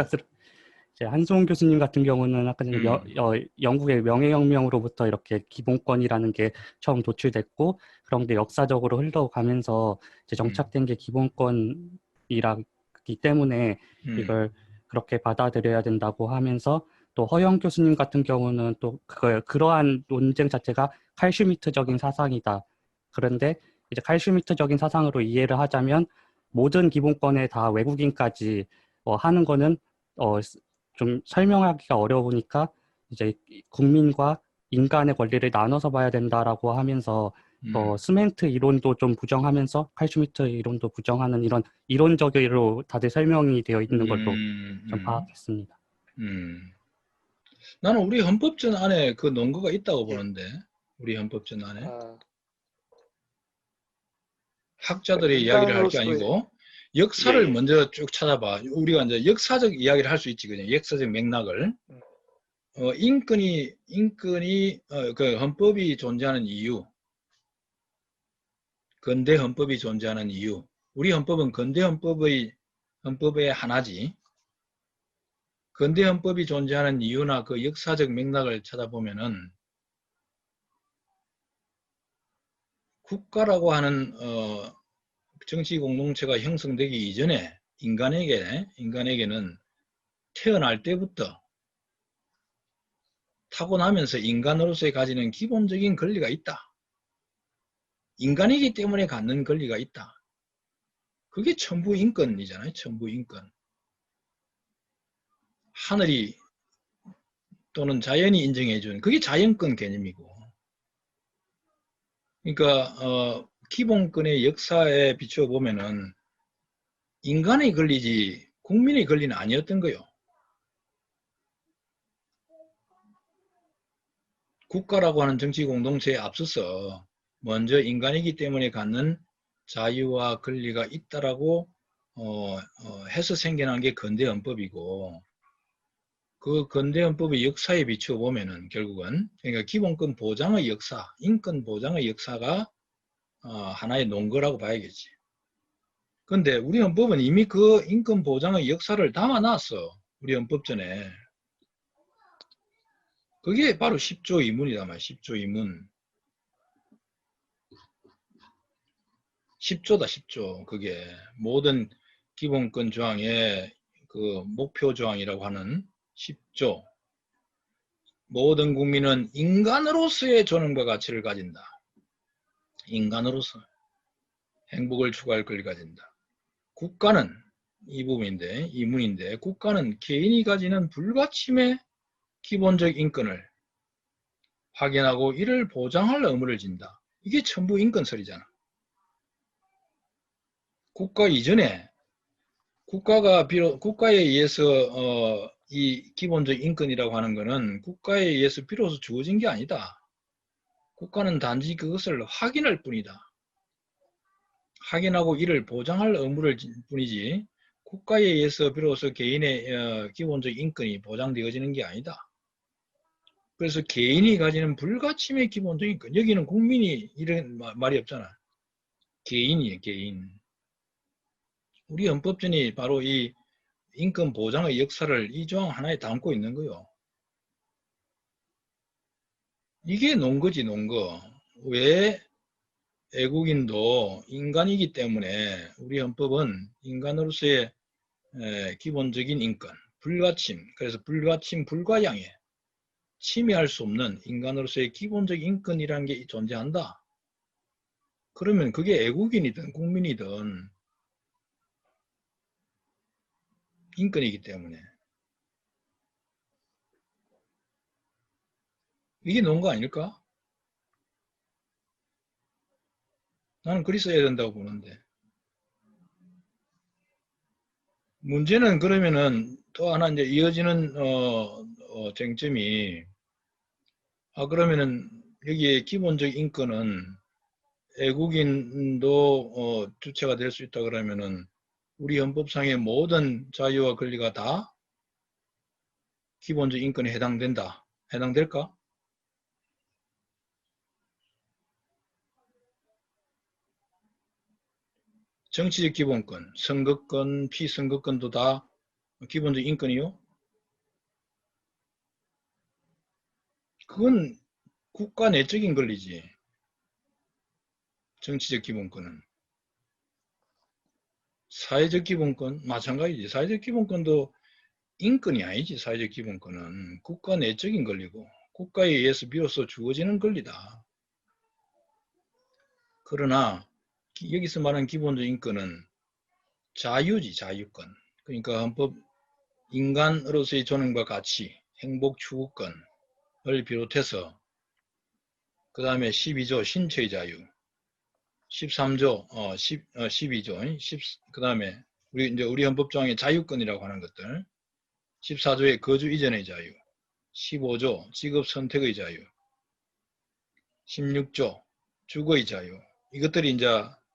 Speaker 3: 이제 한수홍 교수님 같은 경우는 아까 전에 영국의 명예혁명으로부터 이렇게 기본권이라는 게 처음 도출됐고 그런 게 역사적으로 흘러가면서 이제 정착된 게 기본권이라기 때문에 이걸 그렇게 받아들여야 된다고 하면서 또 허영 교수님 같은 경우는 또 그러한 논쟁 자체가 칼슈미트적인 사상이다. 그런데 이제 칼슈미트적인 사상으로 이해를 하자면 모든 기본권에 다 외국인까지 하는 거는 좀 설명하기가 어려우니까 이제 국민과 인간의 권리를 나눠서 봐야 된다라고 하면서 스멘트 이론도 좀 부정하면서 칼슈미트 이론도 부정하는 이런 이론적으로 다들 설명이 되어 있는 걸로 좀 파악했습니다.
Speaker 1: 나는 우리 헌법전 안에 그 논거가 있다고 보는데 우리 헌법전 안에 학자들의 이야기를 할 게 아니고 역사를 먼저 쭉 찾아봐. 우리가 이제 역사적 이야기를 할 수 있지, 그냥 역사적 맥락을. 인권이 그 헌법이 존재하는 이유, 근대 헌법이 존재하는 이유. 우리 헌법은 근대 헌법의 하나지. 근대 헌법이 존재하는 이유나 그 역사적 맥락을 찾아보면은 국가라고 하는 정치 공동체가 형성되기 이전에 인간에게는 태어날 때부터 타고나면서 인간으로서의 가지는 기본적인 권리가 있다. 인간이기 때문에 갖는 권리가 있다. 그게 천부인권이잖아요. 천부인권. 하늘이 또는 자연이 인정해준 그게 자연권 개념이고. 그러니까 기본권의 역사에 비추어 보면은 인간의 권리지 국민의 권리는 아니었던 거예요. 국가라고 하는 정치 공동체에 앞서서 먼저 인간이기 때문에 갖는 자유와 권리가 있다라고 해서 생겨난 게 근대헌법이고 그 근대헌법의 역사에 비추어 보면은 결국은 그러니까 기본권 보장의 역사, 인권 보장의 역사가 하나의 논거라고 봐야겠지. 근데 우리 헌법은 이미 그 인권 보장의 역사를 담아놨어. 우리 헌법전에. 그게 바로 10조 2문이다 말 10조 2문. 10조다, 10조. 그게 모든 기본권 조항의 그 목표 조항이라고 하는 10조. 모든 국민은 인간으로서의 존엄과 가치를 가진다. 인간으로서 행복을 추구할 권리를 가진다. 국가는 이 부분인데, 이 문인데, 국가는 개인이 가지는 불가침의 기본적 인권을 확인하고 이를 보장할 의무를 진다. 이게 전부 인권설이잖아. 국가 이전에 국가에 의해서 이 기본적 인권이라고 하는 것은 국가에 의해서 비로소 주어진 게 아니다. 국가는 단지 그것을 확인할 뿐이다. 확인하고 이를 보장할 의무를 진 뿐이지 국가에 의해서 비로소 개인의 기본적 인권이 보장되어지는 게 아니다. 그래서 개인이 가지는 불가침의 기본적 인권. 여기는 국민이 이런 말이 없잖아. 개인이에요, 개인. 우리 헌법전이 바로 이 인권 보장의 역사를 이 조항 하나에 담고 있는 거요. 이게 논거지, 논거. 왜 애국인도 인간이기 때문에 우리 헌법은 인간으로서의 기본적인 인권, 불가침, 그래서 불가침, 불가양해, 침해할 수 없는 인간으로서의 기본적 인권이라는 게 존재한다. 그러면 그게 애국인이든 국민이든 인권이기 때문에 이게 논거 아닐까? 나는 그리 써야 된다고 보는데. 문제는 그러면은 또 하나 이제 이어지는 쟁점이 그러면은 여기에 기본적 인권은 애국인도 주체가 될 수 있다 그러면은 우리 헌법상의 모든 자유와 권리가 다 기본적 인권에 해당된다. 해당될까? 정치적 기본권, 선거권, 피선거권도 다 기본적 인권이요? 그건 국가 내적인 권리지. 정치적 기본권은. 사회적 기본권 마찬가지지. 사회적 기본권도 인권이 아니지. 사회적 기본권은 국가 내적인 권리고 국가에 의해서 비로소 주어지는 권리다. 그러나 여기서 말하는 기본적 인권은 자유지. 자유권. 그러니까 헌법 인간으로서의 존엄과 가치, 행복 추구권을 비롯해서 그 다음에 12조 신체의 자유, 13조 12조 그 다음에 우리 헌법조항의 자유권이라고 하는 것들, 14조의 거주 이전의 자유, 15조 직업 선택의 자유, 16조 주거의 자유. 이것들이 이제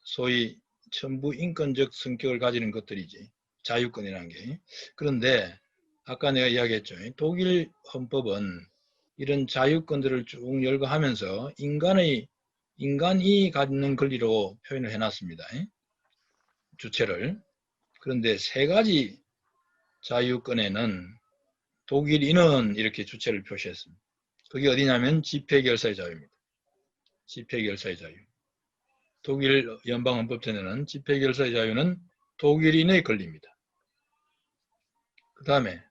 Speaker 1: 소위 전부 인권적 성격을 가지는 것들이지. 자유권이라는 게. 그런데 아까 내가 이야기했죠. 독일 헌법은 이런 자유권들을 쭉 열거하면서 인간이 갖는 권리로 표현을 해놨습니다. 주체를. 그런데 세 가지 자유권에는 독일인은 이렇게 주체를 표시했습니다. 그게 어디냐면 집회결사의 자유입니다. 집회결사의 자유. 독일 연방헌법전에는 집회결사의 자유는 독일인의 권리입니다. 그 다음에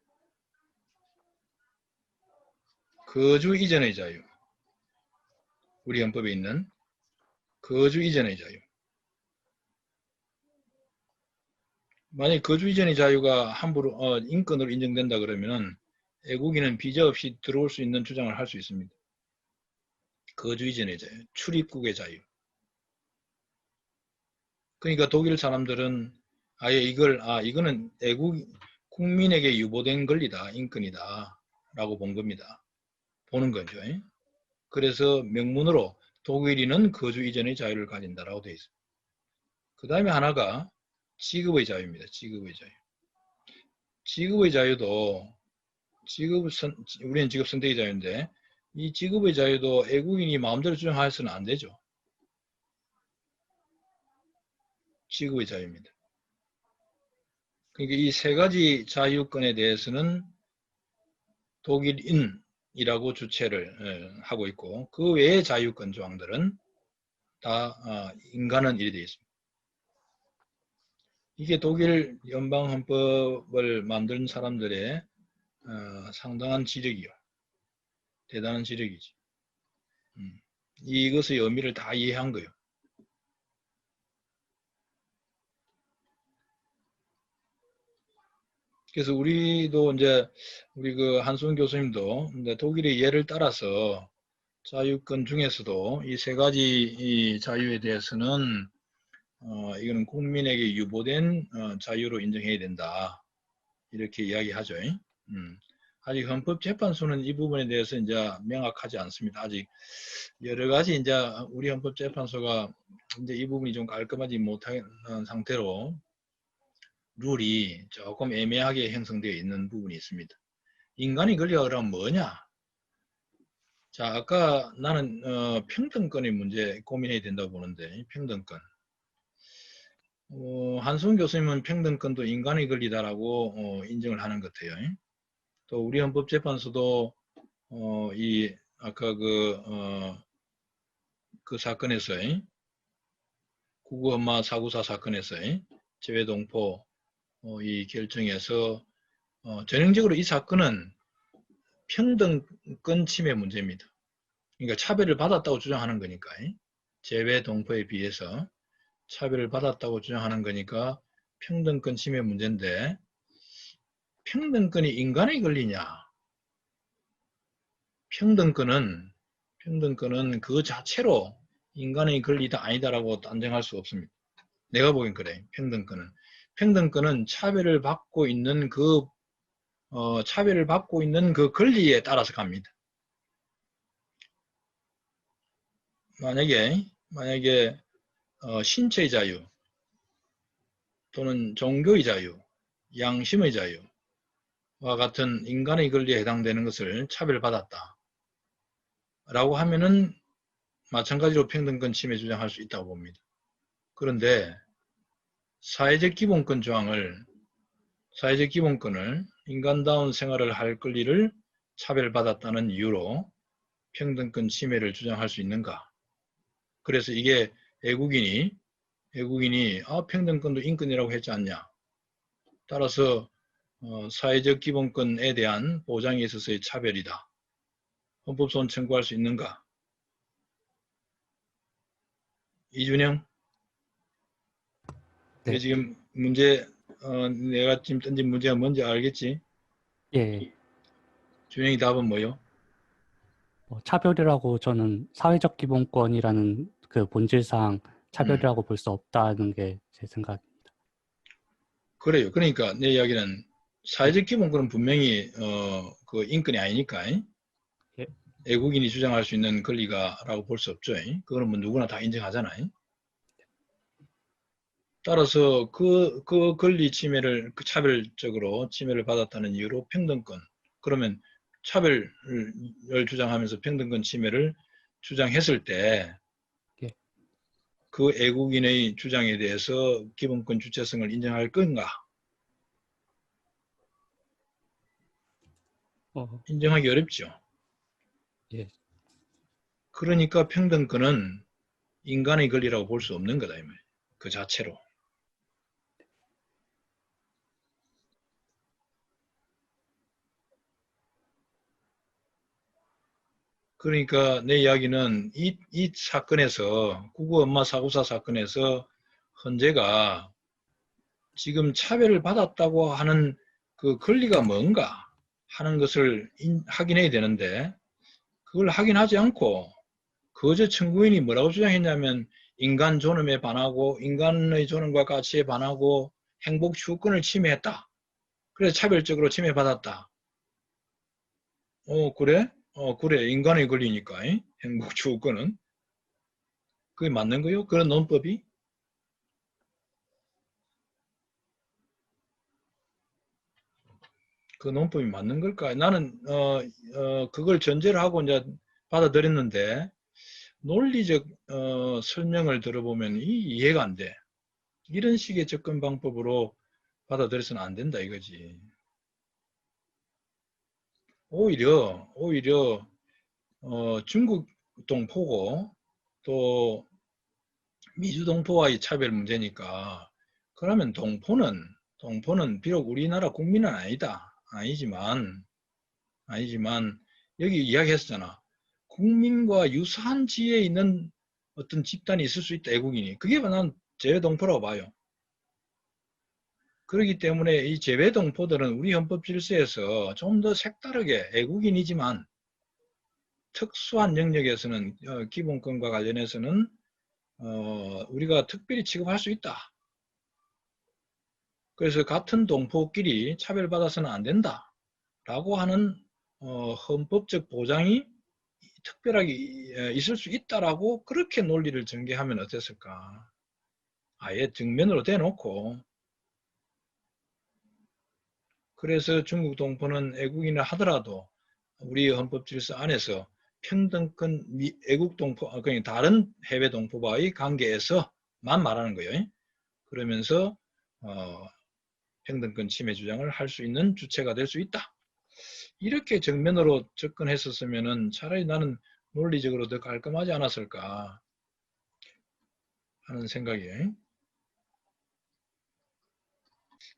Speaker 1: 거주 이전의 자유. 우리 헌법에 있는 거주 이전의 자유. 만약 거주 이전의 자유가 함부로 인권으로 인정된다 그러면은 애국인은 비자 없이 들어올 수 있는 주장을 할 수 있습니다. 거주 이전의 자유, 출입국의 자유. 그러니까 독일 사람들은 아예 이거는 국민에게 유보된 권리다, 인권이다 라고 본 겁니다. 보는 거죠. 그래서 명문으로 독일인은 거주 이전의 자유를 가진다라고 되어 있습니다. 그 다음에 하나가 직업의 자유입니다. 직업의 자유. 직업의 자유도 우리는 직업 선택의 자유인데 이 직업의 자유도 애국인이 마음대로 주장해서는 안 되죠. 직업의 자유입니다. 그러니까 이 세 가지 자유권에 대해서는 독일인이라고 주체를 하고 있고 그 외의 자유권 조항들은 다 인간은 이래 되어 있습니다. 이게 독일 연방헌법을 만든 사람들의 상당한 지력이요. 대단한 지력이지. 이것의 의미를 다 이해한 거예요. 그래서 우리도 이제 우리 그 한수원 교수님도 이제 독일의 예를 따라서 자유권 중에서도 이 세 가지 이 자유에 대해서는 이거는 국민에게 유보된 자유로 인정해야 된다. 이렇게 이야기하죠. 아직 헌법재판소는 이 부분에 대해서 이제 명확하지 않습니다. 아직 여러 가지 이제 우리 헌법재판소가 이제 이 부분이 좀 깔끔하지 못한 상태로 룰이 조금 애매하게 형성되어 있는 부분이 있습니다. 인간의 권리가 그럼 뭐냐? 자, 아까 나는 평등권의 문제 고민해야 된다고 보는데 평등권. 한수원 교수님은 평등권도 인간의 권리다라고 인정을 하는 것 같아요. 또 우리 헌법재판소도 이 아까 그 사건에서 구구 엄마 사구사 사건에서 재외동포 이 결정에서 전형적으로 이 사건은 평등권 침해 문제입니다. 그러니까 차별을 받았다고 주장하는 거니까 재외동포에 비해서 차별을 받았다고 주장하는 거니까 평등권 침해 문제인데 평등권이 인간의 권리냐? 평등권은 그 자체로 인간의 권리다 아니다라고 단정할 수 없습니다. 내가 보기엔 그래. 평등권은 차별을 받고 있는 그 권리에 따라서 갑니다. 만약에 신체의 자유 또는 종교의 자유, 양심의 자유와 같은 인간의 권리에 해당되는 것을 차별받았다 라고 하면은 마찬가지로 평등권 침해 주장할 수 있다고 봅니다. 그런데 사회적 기본권을 인간다운 생활을 할 권리를 차별받았다는 이유로 평등권 침해를 주장할 수 있는가? 그래서 이게 애국인이 평등권도 인권이라고 했지 않냐? 따라서 사회적 기본권에 대한 보장에 있어서의 차별이다. 헌법소원 청구할 수 있는가? 이준영?
Speaker 3: 네.
Speaker 1: 지금 문제 내가 지금 던진 문제가 뭔지 알겠지?
Speaker 3: 예.
Speaker 1: 준영이 답은 뭐요?
Speaker 3: 차별이라고 저는 사회적 기본권이라는 그 본질상 차별이라고 볼 수 없다는 게 제 생각입니다.
Speaker 1: 그래요. 그러니까 내 이야기는 사회적 기본권은 분명히 그 인권이 아니니까
Speaker 3: 예.
Speaker 1: 애국인이 주장할 수 있는 권리가라고 볼 수 없죠. 그거는 뭐 누구나 다 인정하잖아요. 따라서 그 권리 침해를 차별적으로 침해를 받았다는 이유로 평등권. 그러면 차별을 주장하면서 평등권 침해를 주장했을 때 그 애국인의 주장에 대해서 기본권 주체성을 인정할 건가? 인정하기 어렵죠.
Speaker 3: 예.
Speaker 1: 그러니까 평등권은 인간의 권리라고 볼 수 없는 거다 이 말이에요. 그 자체로. 그러니까 내 이야기는 이 사건에서 구구 엄마 사구사 사건에서 헌재가 지금 차별을 받았다고 하는 그 권리가 뭔가 하는 것을 확인해야 되는데 그걸 확인하지 않고 거저 청구인이 뭐라고 주장했냐면 인간 존엄에 반하고 인간의 존엄과 가치에 반하고 행복 추구권을 침해했다. 그래서 차별적으로 침해받았다. 그래? 그래. 인간의 권리니까 행복 추구권은. 그게 맞는 거요? 그런 논법이? 그 논법이 맞는 걸까? 나는 그걸 전제를 하고 이제 받아들였는데 논리적 설명을 들어보면 이해가 안 돼. 이런 식의 접근 방법으로 받아들여서는 안 된다 이거지. 오히려 중국 동포고 또 미주 동포와의 차별 문제니까 그러면 동포는 비록 우리나라 국민은 아니지만 여기 이야기했잖아. 국민과 유사한 지위에 있는 어떤 집단이 있을 수 있다, 애국인이. 그게 난 재외동포라고 봐요. 그렇기 때문에 이 재외동포들은 우리 헌법 질서에서 좀 더 색다르게 애국인이지만 특수한 영역에서는 기본권과 관련해서는 우리가 특별히 취급할 수 있다. 그래서 같은 동포끼리 차별받아서는 안 된다 라고 하는 헌법적 보장이 특별하게 있을 수 있다라고 그렇게 논리를 전개하면 어땠을까. 아예 정면으로 대놓고. 그래서 중국 동포는 애국인을 하더라도 우리 헌법 질서 안에서 평등권 애국 동포, 그러니까 다른 해외 동포와의 관계에서만 말하는 거예요. 그러면서 평등권 침해 주장을 할 수 있는 주체가 될 수 있다. 이렇게 정면으로 접근했었으면은 차라리 나는 논리적으로 더 깔끔하지 않았을까 하는 생각이에요.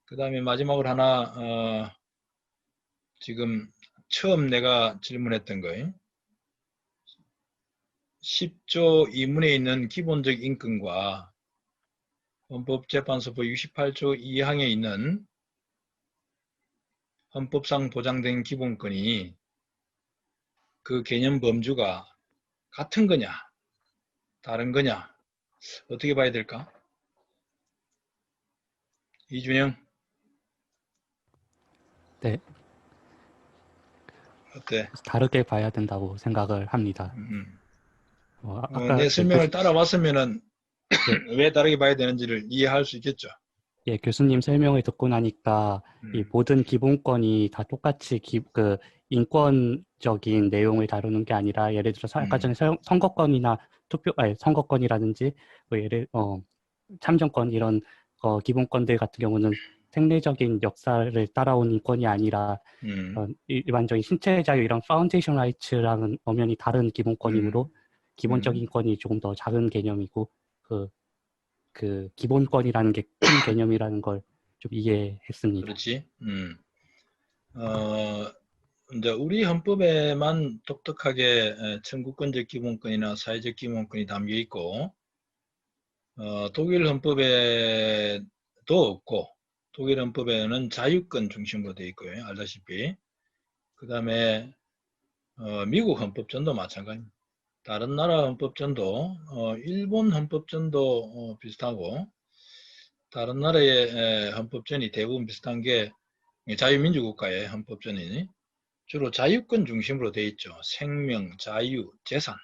Speaker 1: 그 다음에 마지막으로 하나 지금 처음 내가 질문했던 거예요. 10조 2문에 있는 기본적 인권과 헌법재판소법 68조 2항에 있는 헌법상 보장된 기본권이 그 개념 범주가 같은 거냐 다른 거냐 어떻게 봐야 될까? 이준영.
Speaker 3: 네,
Speaker 1: 어때?
Speaker 3: 다르게 봐야 된다고 생각을 합니다. 아까
Speaker 1: 내 설명을 따라왔으면은 왜 다르게 봐야 되는지를 이해할 수 있겠죠.
Speaker 3: 예, 교수님 설명을 듣고 나니까 이 모든 기본권이 다 똑같이 인권적인 내용을 다루는 게 아니라 예를 들어서 아까 전에 선거권이나 선거권이라든지 뭐 참정권 이런 기본권들 같은 경우는 생리적인 역사를 따라온 인권이 아니라 일반적인 신체 자유 이런 파운데이션 라이츠랑은 엄연히 다른 기본권이므로 기본적 인권이 조금 더 작은 개념이고 그 기본권이라는 게 큰 개념이라는 걸 좀 이해했습니다.
Speaker 1: 그렇지. 이제 우리 헌법에만 독특하게 청구권적 기본권이나 사회적 기본권이 담겨 있고 독일 헌법에도 없고 독일 헌법에는 자유권 중심으로 되어 있고요. 알다시피. 그 다음에 미국 헌법전도 마찬가지입니다. 다른 나라 헌법전도 일본 헌법전도 비슷하고 다른 나라의 헌법전이 대부분 비슷한 게 자유민주국가의 헌법전이니 주로 자유권 중심으로 되어 있죠. 생명, 자유, 재산.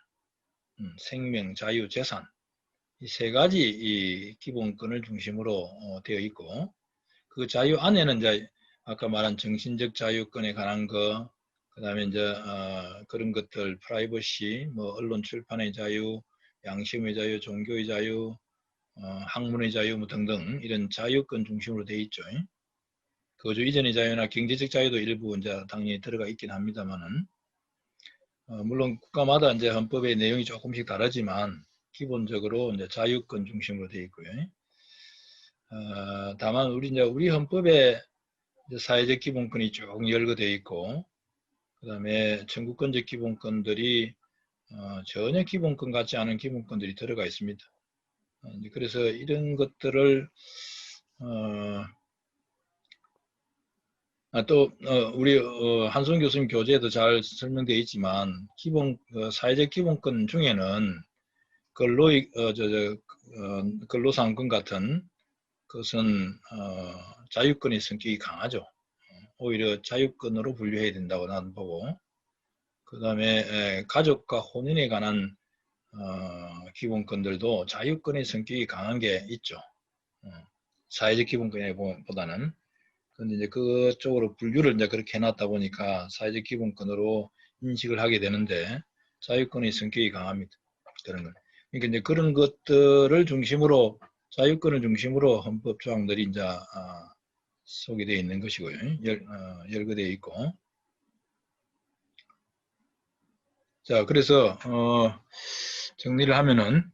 Speaker 1: 생명, 자유, 재산. 이 세 가지 이 기본권을 중심으로 되어 있고 그 자유 안에는 이제 아까 말한 정신적 자유권에 관한 거, 그 다음에 이제 그런 것들, 프라이버시, 뭐 언론 출판의 자유, 양심의 자유, 종교의 자유, 학문의 자유 뭐 등등 이런 자유권 중심으로 되어 있죠. 거주 이전의 자유나 경제적 자유도 일부 이제 당연히 들어가 있긴 합니다만은 물론 국가마다 이제 헌법의 내용이 조금씩 다르지만 기본적으로 이제 자유권 중심으로 되어 있고요. 다만 우리 헌법에 이제 사회적 기본권이 쭉 열거되어 있고 그 다음에 청구권적 기본권들이 전혀 기본권 같지 않은 기본권들이 들어가 있습니다. 그래서 이런 것들을 또 우리 한송 교수님 교재에도 잘 설명되어 있지만 사회적 기본권 중에는 근로상권 같은 것은 자유권의 성격이 강하죠. 오히려 자유권으로 분류해야 된다고 나는 보고 그 다음에 가족과 혼인에 관한 기본권들도 자유권의 성격이 강한 게 있죠. 사회적 기본권보다는. 근데 이제 그쪽으로 분류를 이제 그렇게 해놨다 보니까 사회적 기본권으로 인식을 하게 되는데 자유권의 성격이 강합니다. 그런 건. 그러니까 이제 그런 것들을 중심으로 자유권을 중심으로 헌법 조항들이 이제 소개되어 있는 것이고요. 열거되어 있고. 자, 그래서 정리를 하면은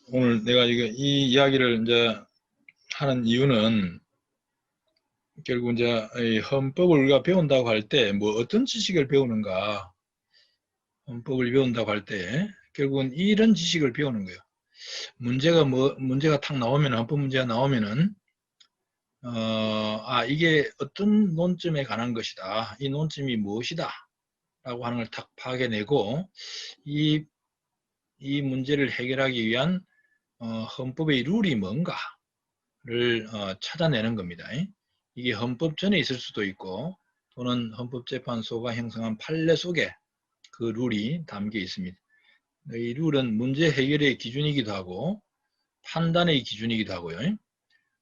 Speaker 1: 오늘 내가 이 이야기를 이제 하는 이유는 결국 이제 이 헌법을 우리가 배운다고 할 때 뭐 어떤 지식을 배우는가, 헌법을 배운다고 할 때 결국은 이런 지식을 배우는 거예요. 문제가 탁 나오면, 헌법 문제가 나오면은 이게 어떤 논점에 관한 것이다, 이 논점이 무엇이다 라고 하는 걸 탁 파악해내고 이 문제를 해결하기 위한 헌법의 룰이 뭔가를 찾아내는 겁니다. 이게 헌법 전에 있을 수도 있고 또는 헌법재판소가 형성한 판례 속에 그 룰이 담겨 있습니다. 이 룰은 문제 해결의 기준이기도 하고 판단의 기준이기도 하고요.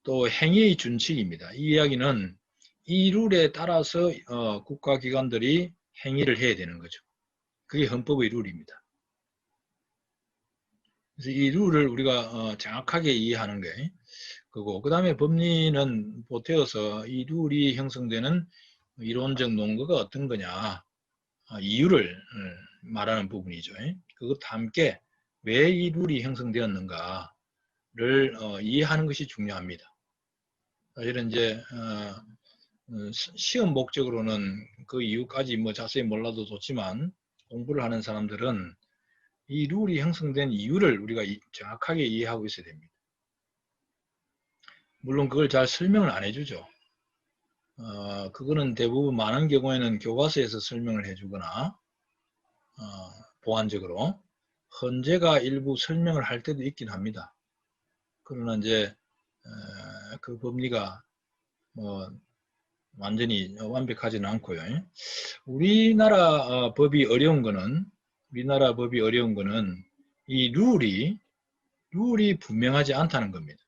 Speaker 1: 또 행위의 준칙입니다. 이 이야기는 이 룰에 따라서 국가기관들이 행위를 해야 되는 거죠. 그게 헌법의 룰입니다. 그래서 이 룰을 우리가 정확하게 이해하는 게 그거. 그 다음에 법리는 보태어서 이 룰이 형성되는 이론적 논거가 어떤 거냐, 이유를 말하는 부분이죠. 그것도 함께 왜 이 룰이 형성되었는가를 이해하는 것이 중요합니다. 사실은 이제 시험 목적으로는 그 이유까지 뭐 자세히 몰라도 좋지만 공부를 하는 사람들은 이 룰이 형성된 이유를 우리가 정확하게 이해하고 있어야 됩니다. 물론 그걸 잘 설명을 안 해주죠. 그거는 대부분 많은 경우에는 교과서에서 설명을 해주거나 보완적으로 헌재가 일부 설명을 할 때도 있긴 합니다. 그러나 이제 그 법리가 뭐 완전히 완벽하지는 않고요. 우리나라 법이 어려운 거는 이 룰이 분명하지 않다는 겁니다.